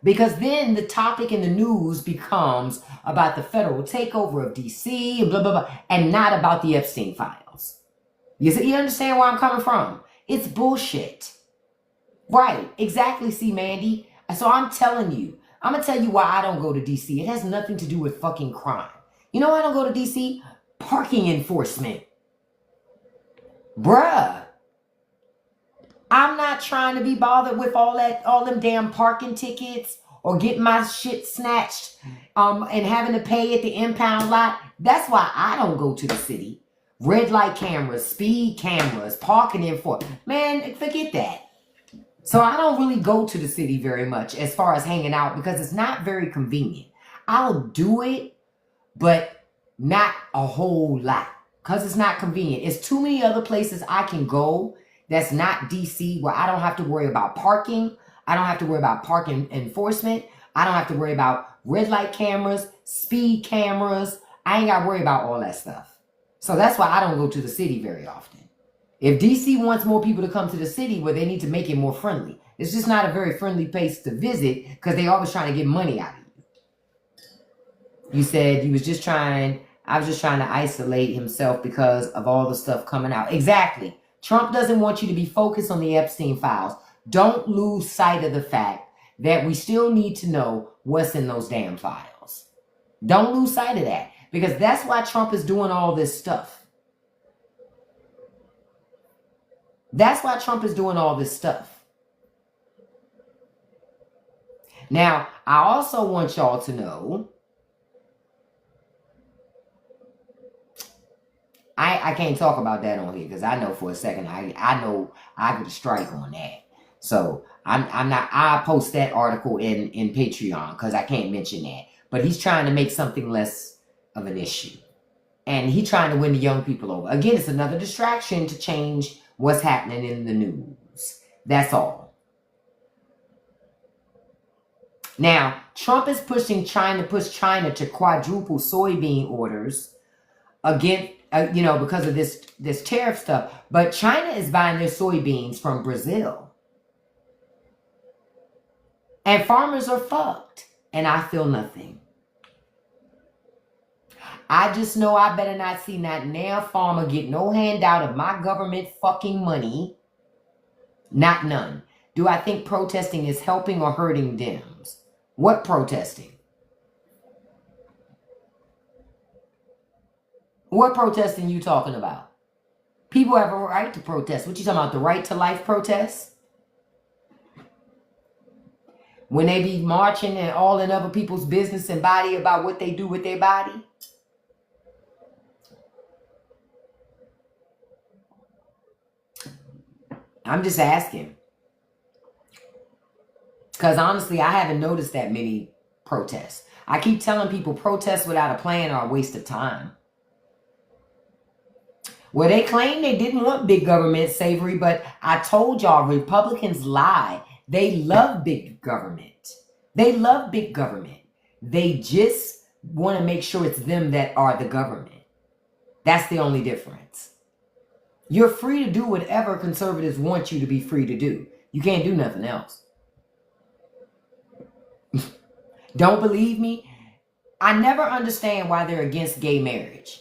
Because then the topic in the news becomes about the federal takeover of DC and blah, blah, blah, and not about the Epstein files. You understand where I'm coming from? It's bullshit. Right. Exactly, C. Mandy. So I'm telling you. I'm going to tell you why I don't go to DC. It has nothing to do with fucking crime. You know why I don't go to DC? Parking enforcement. Bruh. I'm not trying to be bothered with all them damn parking tickets or getting my shit snatched and having to pay at the impound lot. That's why I don't go to the city. Red light cameras, speed cameras, parking enforcement. Man, forget that. So I don't really go to the city very much as far as hanging out because it's not very convenient. I'll do it, but not a whole lot because it's not convenient. It's too many other places I can go that's not DC, where I don't have to worry about parking. I don't have to worry about parking enforcement. I don't have to worry about red light cameras, speed cameras. I ain't got to worry about all that stuff. So that's why I don't go to the city very often. If DC wants more people to come to the city, well, they need to make it more friendly. It's just not a very friendly place to visit because they always trying to get money out of you. You said you was just trying I was just trying to isolate himself because of all the stuff coming out. Exactly. Trump doesn't want you to be focused on the Epstein files. Don't lose sight of the fact that we still need to know what's in those damn files. Don't lose sight of that, because that's why Trump is doing all this stuff. That's why Trump is doing all this stuff. Now, I also want y'all to know, I can't talk about that on here because I know for a second I know I could strike on that. So I'm not. I post that article in Patreon because I can't mention that. But he's trying to make something less of an issue, and he's trying to win the young people over. Again, it's another distraction to change what's happening in the news. That's all. Now, Trump is pushing China to quadruple soybean orders again. Because of this tariff stuff. But China is buying their soybeans from Brazil. And farmers are fucked. And I feel nothing. I just know I better not see not now farmer get no handout of my government fucking money. Not none. Do I think protesting is helping or hurting Dems? What protesting? What protesting you talking about? People have a right to protest. What you talking about? The right to life protest? When they be marching and all in other people's business and body about what they do with their body? I'm just asking. Because honestly, I haven't noticed that many protests. I keep telling people protests without a plan are a waste of time. Well, they claim they didn't want big government slavery, but I told y'all Republicans lie. They love big government. They love big government. They just want to make sure it's them that are the government. That's the only difference. You're free to do whatever conservatives want you to be free to do. You can't do nothing else. Don't believe me? I never understand why they're against gay marriage.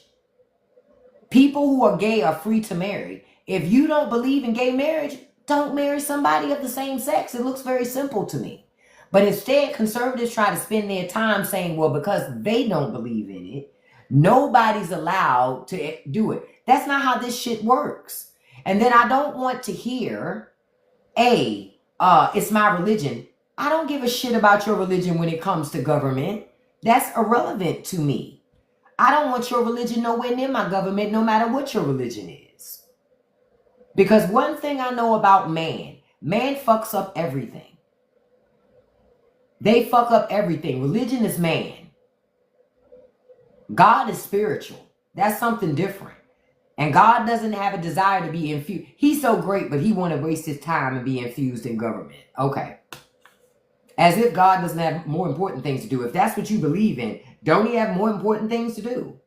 People who are gay are free to marry. If you don't believe in gay marriage, don't marry somebody of the same sex. It looks very simple to me. But instead, conservatives try to spend their time saying, well, because they don't believe in it, nobody's allowed to do it. That's not how this shit works. And then I don't want to hear, it's my religion. I don't give a shit about your religion when it comes to government. That's irrelevant to me. I don't want your religion nowhere near my government, no matter what your religion is. Because one thing I know about man fucks up everything. They fuck up everything. Religion is man. God is spiritual. That's something different. And God doesn't have a desire to be infused. He's so great, but he want to waste his time and be infused in government. Okay. As if God doesn't have more important things to do. If that's what you believe in, don't he have more important things to do?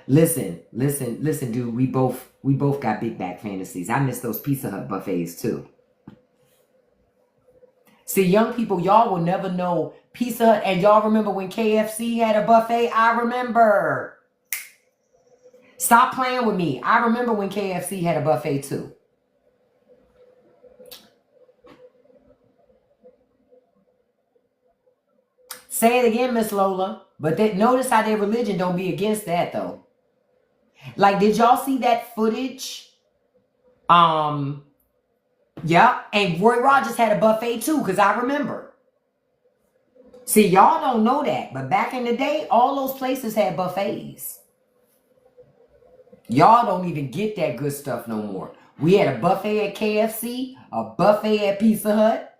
Listen, dude. We both got big back fantasies. I miss those Pizza Hut buffets too. See, young people, y'all will never know Pizza Hut. And y'all remember when KFC had a buffet? I remember. Stop playing with me. I remember when KFC had a buffet too. Say it again, Miss Lola. But notice how their religion don't be against that, though. Like, did y'all see that footage? Yeah. And Roy Rogers had a buffet, too, because I remember. See, y'all don't know that. But back in the day, all those places had buffets. Y'all don't even get that good stuff no more. We had a buffet at KFC, a buffet at Pizza Hut,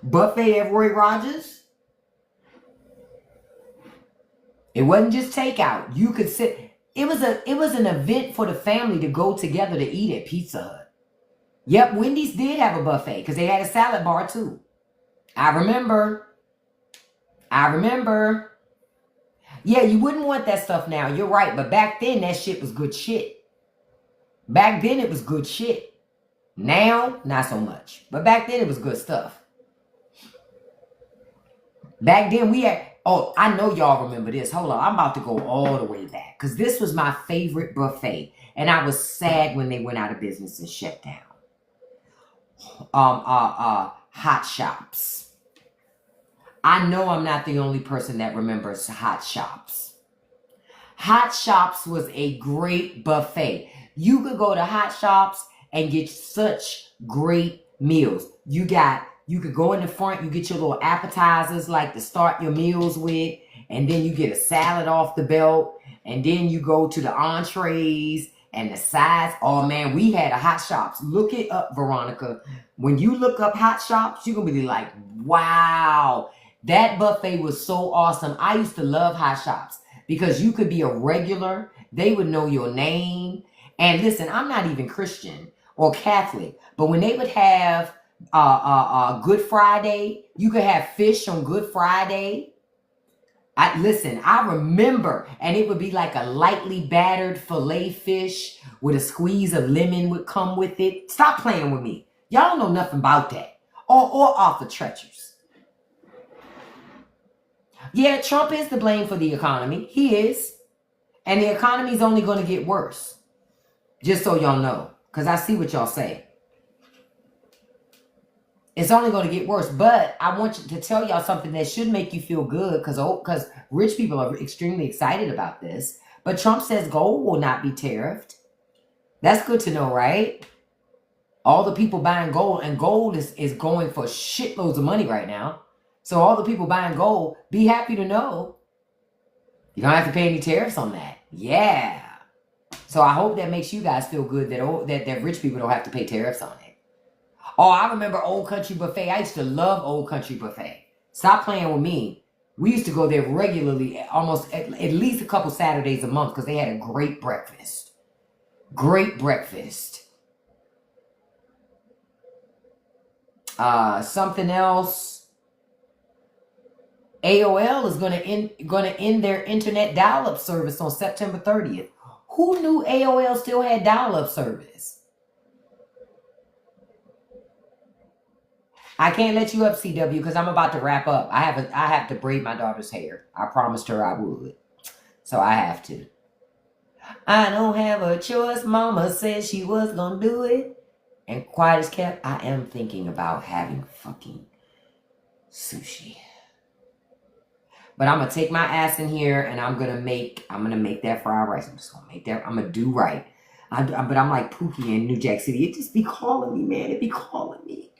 buffet at Roy Rogers. It wasn't just takeout. You could sit. It was an event for the family to go together to eat at Pizza Hut. Yep, Wendy's did have a buffet because they had a salad bar too. I remember. Yeah, you wouldn't want that stuff now. You're right. But back then, that shit was good shit. Back then, it was good shit. Now, not so much. But back then, it was good stuff. Back then, we had... Oh, I know y'all remember this. Hold on. I'm about to go all the way back. Because this was my favorite buffet. And I was sad when they went out of business and shut down. Hot Shops. I know I'm not the only person that remembers Hot Shops. Hot Shops was a great buffet. You could go to Hot Shops and get such great meals. You could go in the front, you get your little appetizers like to start your meals with, and then you get a salad off the belt, and then you go to the entrees and the sides. Oh man, we had a Hot Shops. Look it up, Veronica. When you look up Hot Shops, you're gonna be like, wow, that buffet was so awesome. I used to love Hot Shops because you could be a regular, they would know your name. And listen, I'm not even Christian or Catholic, but when they would have Good Friday, you could have fish on Good Friday. I remember, and it would be like a lightly battered filet fish with a squeeze of lemon would come with it. Stop playing with me. Y'all don't know nothing about that. Or off the Treacherous. Yeah, Trump is to blame for the economy. He is. And the economy is only going to get worse. Just so y'all know. Because I see what y'all say. It's only going to get worse. But I want to tell y'all something that should make you feel good. Because rich people are extremely excited about this. But Trump says gold will not be tariffed. That's good to know, right? All the people buying gold. And gold is going for shitloads of money right now. So all the people buying gold, be happy to know you don't have to pay any tariffs on that. Yeah. So I hope that makes you guys feel good that rich people don't have to pay tariffs on it. Oh, I remember Old Country Buffet. I used to love Old Country Buffet. Stop playing with me. We used to go there regularly, almost at least a couple Saturdays a month because they had a great breakfast. Great breakfast. Something else. AOL is going to end their internet dial-up service on September 30th. Who knew AOL still had dial-up service? I can't let you up, CW, because I'm about to wrap up. I have to braid my daughter's hair. I promised her I would. So I have to. I don't have a choice. Mama said she was going to do it. And quiet as kept, I am thinking about having fucking sushi. But I'm gonna take my ass in here and I'm gonna make that fried rice. I'm just gonna make that. I'm gonna do right. But I'm like Pookie in New Jack City. It just be calling me, man. It be calling me.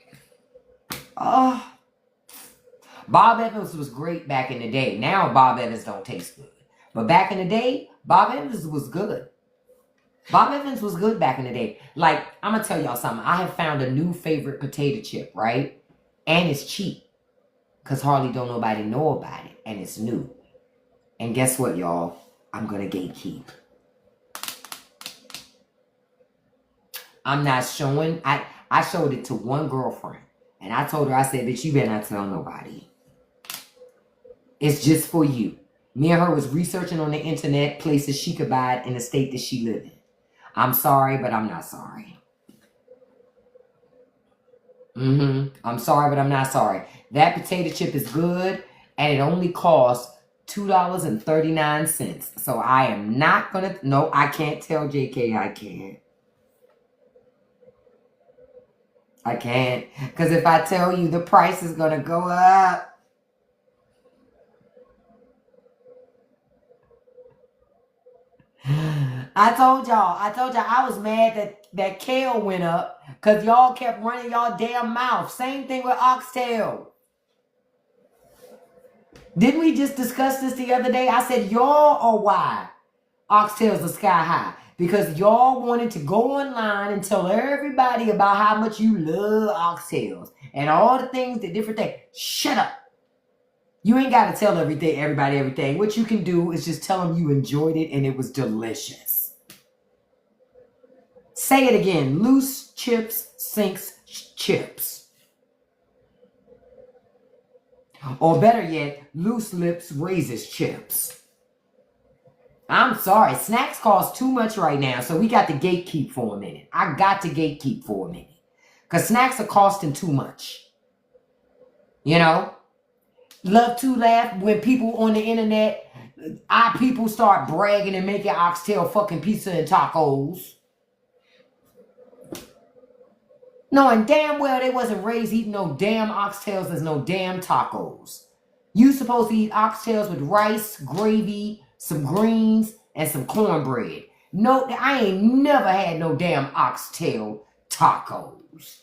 Oh, Bob Evans was great back in the day. Now Bob Evans don't taste good. But back in the day, Bob Evans was good. Bob Evans was good back in the day. Like, I'm gonna tell y'all something. I have found a new favorite potato chip, right? And it's cheap. Because hardly don't nobody know about it. And it's new. And guess what, y'all? I'm going to gatekeep. I'm not showing. I showed it to one girlfriend. And I told her, I said, bitch, you better not tell nobody. It's just for you. Me and her was researching on the internet places she could buy it in the state that she lived in. I'm sorry, but I'm not sorry. I'm sorry, but I'm not sorry. That potato chip is good, and it only costs $2.39. So I am not going to... No, I can't tell JK I can't. I can't. Because if I tell you, the price is going to go up. I told y'all I was mad that kale went up because y'all kept running y'all damn mouth. Same thing with oxtail. Didn't we just discuss this the other day? I said y'all are why oxtails are sky high. Because y'all wanted to go online and tell everybody about how much you love oxtails and all the things, the different things. Shut up. You ain't got to tell everybody everything. What you can do is just tell them you enjoyed it and it was delicious. Say it again. Loose chips sinks chips. Or better yet, loose lips raises chips. I'm sorry. Snacks cost too much right now, so we got to gatekeep for a minute. I got to gatekeep for a minute. Because snacks are costing too much. You know? Love to laugh when people on the internet, our people start bragging and making oxtail fucking pizza and tacos. Knowing damn well they wasn't raised eating no damn oxtails as no damn tacos. You supposed to eat oxtails with rice, gravy, some greens, and some cornbread. No, I ain't never had no damn oxtail tacos.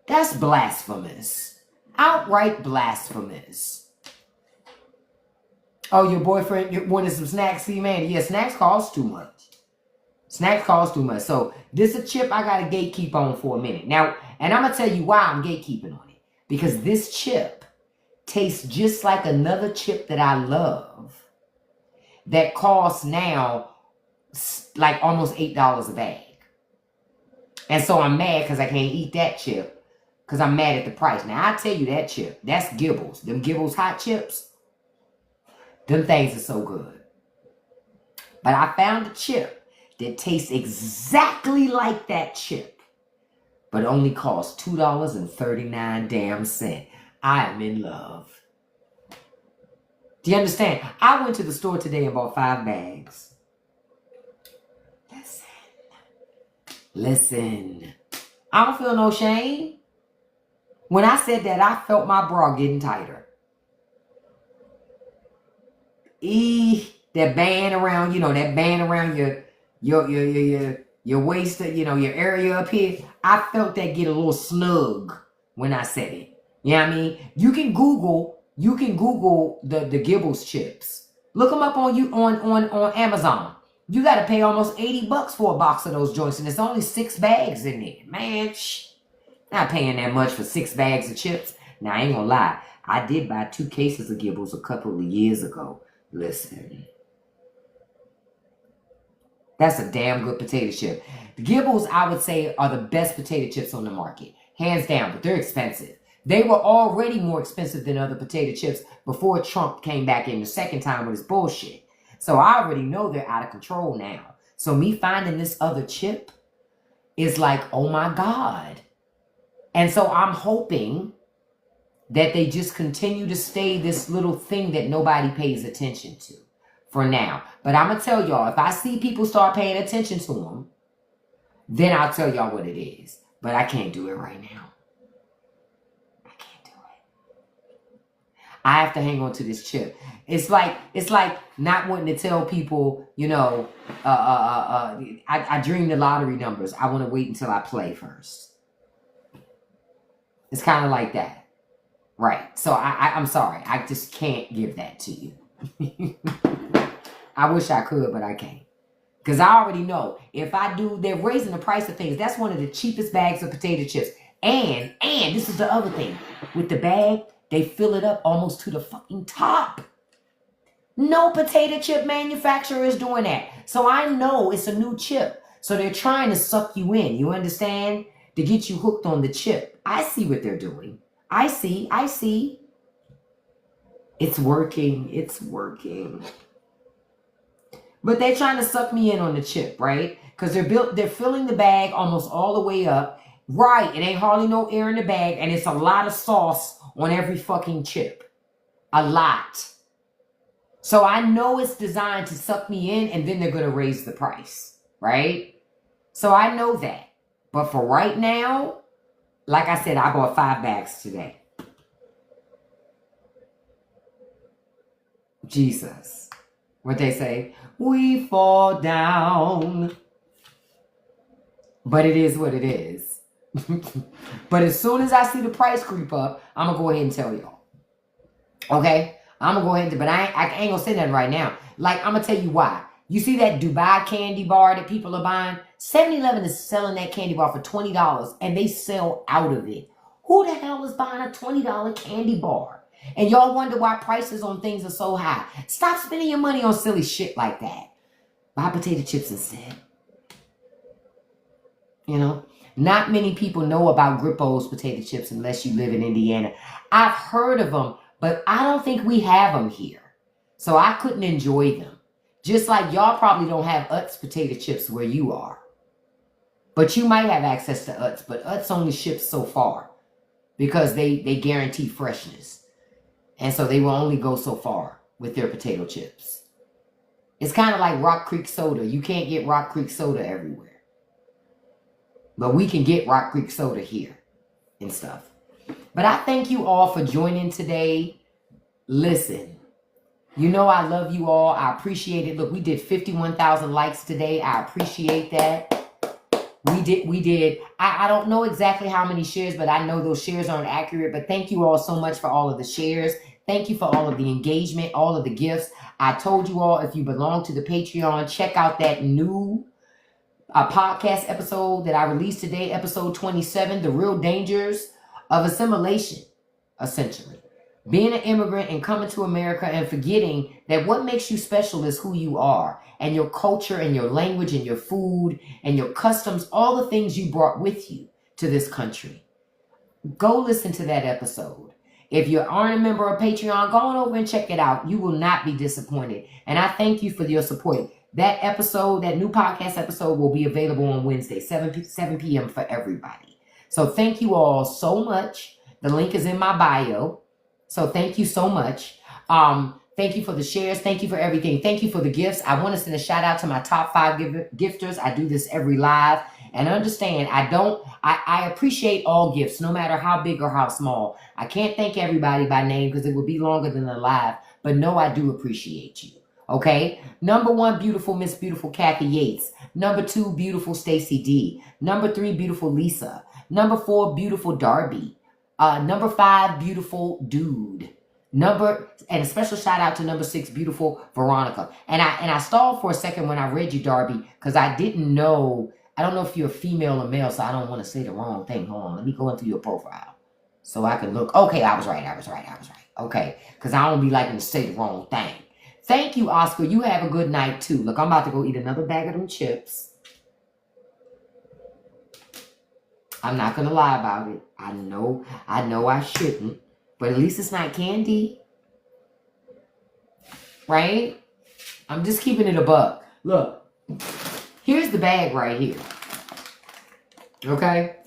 That's blasphemous. Outright blasphemous. Oh, your boyfriend, you wanted some snacks? See, man, yeah, snacks cost too much. Snacks cost too much. So this is a chip I got to gatekeep on for a minute. Now, and I'm going to tell you why I'm gatekeeping on it. Because this chip tastes just like another chip that I love that costs now like almost $8 a bag. And so I'm mad because I can't eat that chip because I'm mad at the price. Now, I tell you that chip, that's Gibbles. Them Gibbles hot chips, them things are so good. But I found a chip that tastes exactly like that chip, but only costs $2.39 damn cent. I am in love. Do you understand? I went to the store today and bought 5 bags. Listen. I don't feel no shame. When I said that, I felt my bra getting tighter. That band around, that band around your waist, your area up here. I felt that get a little snug when I said it. You know what I mean? You can Google the Gibbles chips. Look them up on Amazon. You got to pay almost $80 for a box of those joints, and there's only 6 bags in there. Man, not paying that much for 6 bags of chips. Now, I ain't gonna lie. I did buy 2 cases of Gibbles a couple of years ago. Listen. That's a damn good potato chip. The Gibbles, I would say, are the best potato chips on the market. Hands down, but they're expensive. They were already more expensive than other potato chips before Trump came back in the second time with his bullshit. So I already know they're out of control now. So me finding this other chip is like, oh my God. And so I'm hoping that they just continue to stay this little thing that nobody pays attention to for now. But I'm going to tell y'all, if I see people start paying attention to them, then I'll tell y'all what it is. But I can't do it right now. I can't do it. I have to hang on to this chip. It's like not wanting to tell people, I dream the lottery numbers. I want to wait until I play first. It's kind of like that. Right. So I'm sorry. I just can't give that to you. I wish I could, but I can't. Because I already know if I do, they're raising the price of things. That's one of the cheapest bags of potato chips. And this is the other thing. With the bag, they fill it up almost to the fucking top. No potato chip manufacturer is doing that. So I know it's a new chip. So they're trying to suck you in. You understand? To get you hooked on the chip. I see what they're doing. I see. It's working. It's working. But they're trying to suck me in on the chip, right? Because they're filling the bag almost all the way up. Right. It ain't hardly no air in the bag. And it's a lot of sauce on every fucking chip. A lot. So I know it's designed to suck me in, and then they're going to raise the price, right? So I know that. But for right now, like I said, I bought 5 bags today. Jesus. What they say? We fall down. But it is what it is. But as soon as I see the price creep up, I'm going to go ahead and tell y'all. Okay? I'm going to go ahead and, but I ain't going to say nothing right now. Like, I'm going to tell you why. You see that Dubai candy bar that people are buying? 7-Eleven is selling that candy bar for $20 and they sell out of it. Who the hell is buying a $20 candy bar? And y'all wonder why prices on things are so high. Stop spending your money on silly shit like that. Buy potato chips instead. Not many people know about Grippo's potato chips unless you live in Indiana. I've heard of them, but I don't think we have them here. So I couldn't enjoy them. Just like y'all probably don't have Utz potato chips where you are. But you might have access to Utz, but Utz only ships so far because they guarantee freshness. And so they will only go so far with their potato chips. It's kind of like Rock Creek soda. You can't get Rock Creek soda everywhere. But we can get Rock Creek soda here and stuff. But I thank you all for joining today. Listen, you know I love you all. I appreciate it. Look, we did 51,000 likes today. I appreciate that. We did. I don't know exactly how many shares, but I know those shares aren't accurate. But thank you all so much for all of the shares. Thank you for all of the engagement, all of the gifts. I told you all, if you belong to the Patreon, check out that new podcast episode that I released today, episode 27, The Real Dangers of Assimilation, essentially. Being an immigrant and coming to America and forgetting that what makes you special is who you are and your culture and your language and your food and your customs, all the things you brought with you to this country. Go listen to that episode. If you aren't a member of Patreon, go on over and check it out. You will not be disappointed. And I thank you for your support. That episode, that new podcast episode will be available on Wednesday, 7 p.m. for everybody. So thank you all so much. The link is in my bio. So thank you so much. Thank you for the shares. Thank you for everything. Thank you for the gifts. I want to send a shout out to my top 5 gifters. I do this every live. And understand, I appreciate all gifts, no matter how big or how small. I can't thank everybody by name because it would be longer than the live. But no, I do appreciate you. Okay? Number 1, beautiful Miss Beautiful Kathy Yates. Number 2, beautiful Stacy D. Number 3, beautiful Lisa. Number 4, beautiful Darby. Number 5, beautiful Dude. And a special shout out to number 6, beautiful Veronica. And I stalled for a second when I read you, Darby, because I didn't know. I don't know if you're a female or male, so I don't want to say the wrong thing. Hold on, let me go into your profile so I can look. Okay, I was right. Okay, because I don't be liking to say the wrong thing. Thank you, Oscar. You have a good night too. Look, I'm about to go eat another bag of them chips. I'm not gonna lie about it. I know I shouldn't, but at least it's not candy, right? I'm just keeping it a buck. Look. Here's the bag right here. Okay?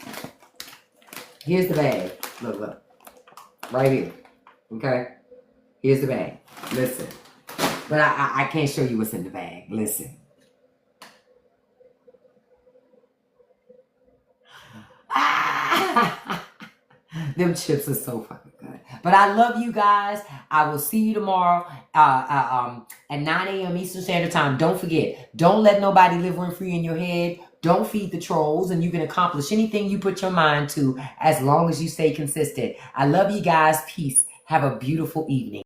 Here's the bag. Look. Right here. Okay? Here's the bag. Listen. But I can't show you what's in the bag. Listen. Them chips are so fucking good. But I love you guys. I will see you tomorrow at 9 a.m. Eastern Standard Time. Don't forget, don't let nobody live rent-free in your head. Don't feed the trolls, and you can accomplish anything you put your mind to as long as you stay consistent. I love you guys. Peace. Have a beautiful evening.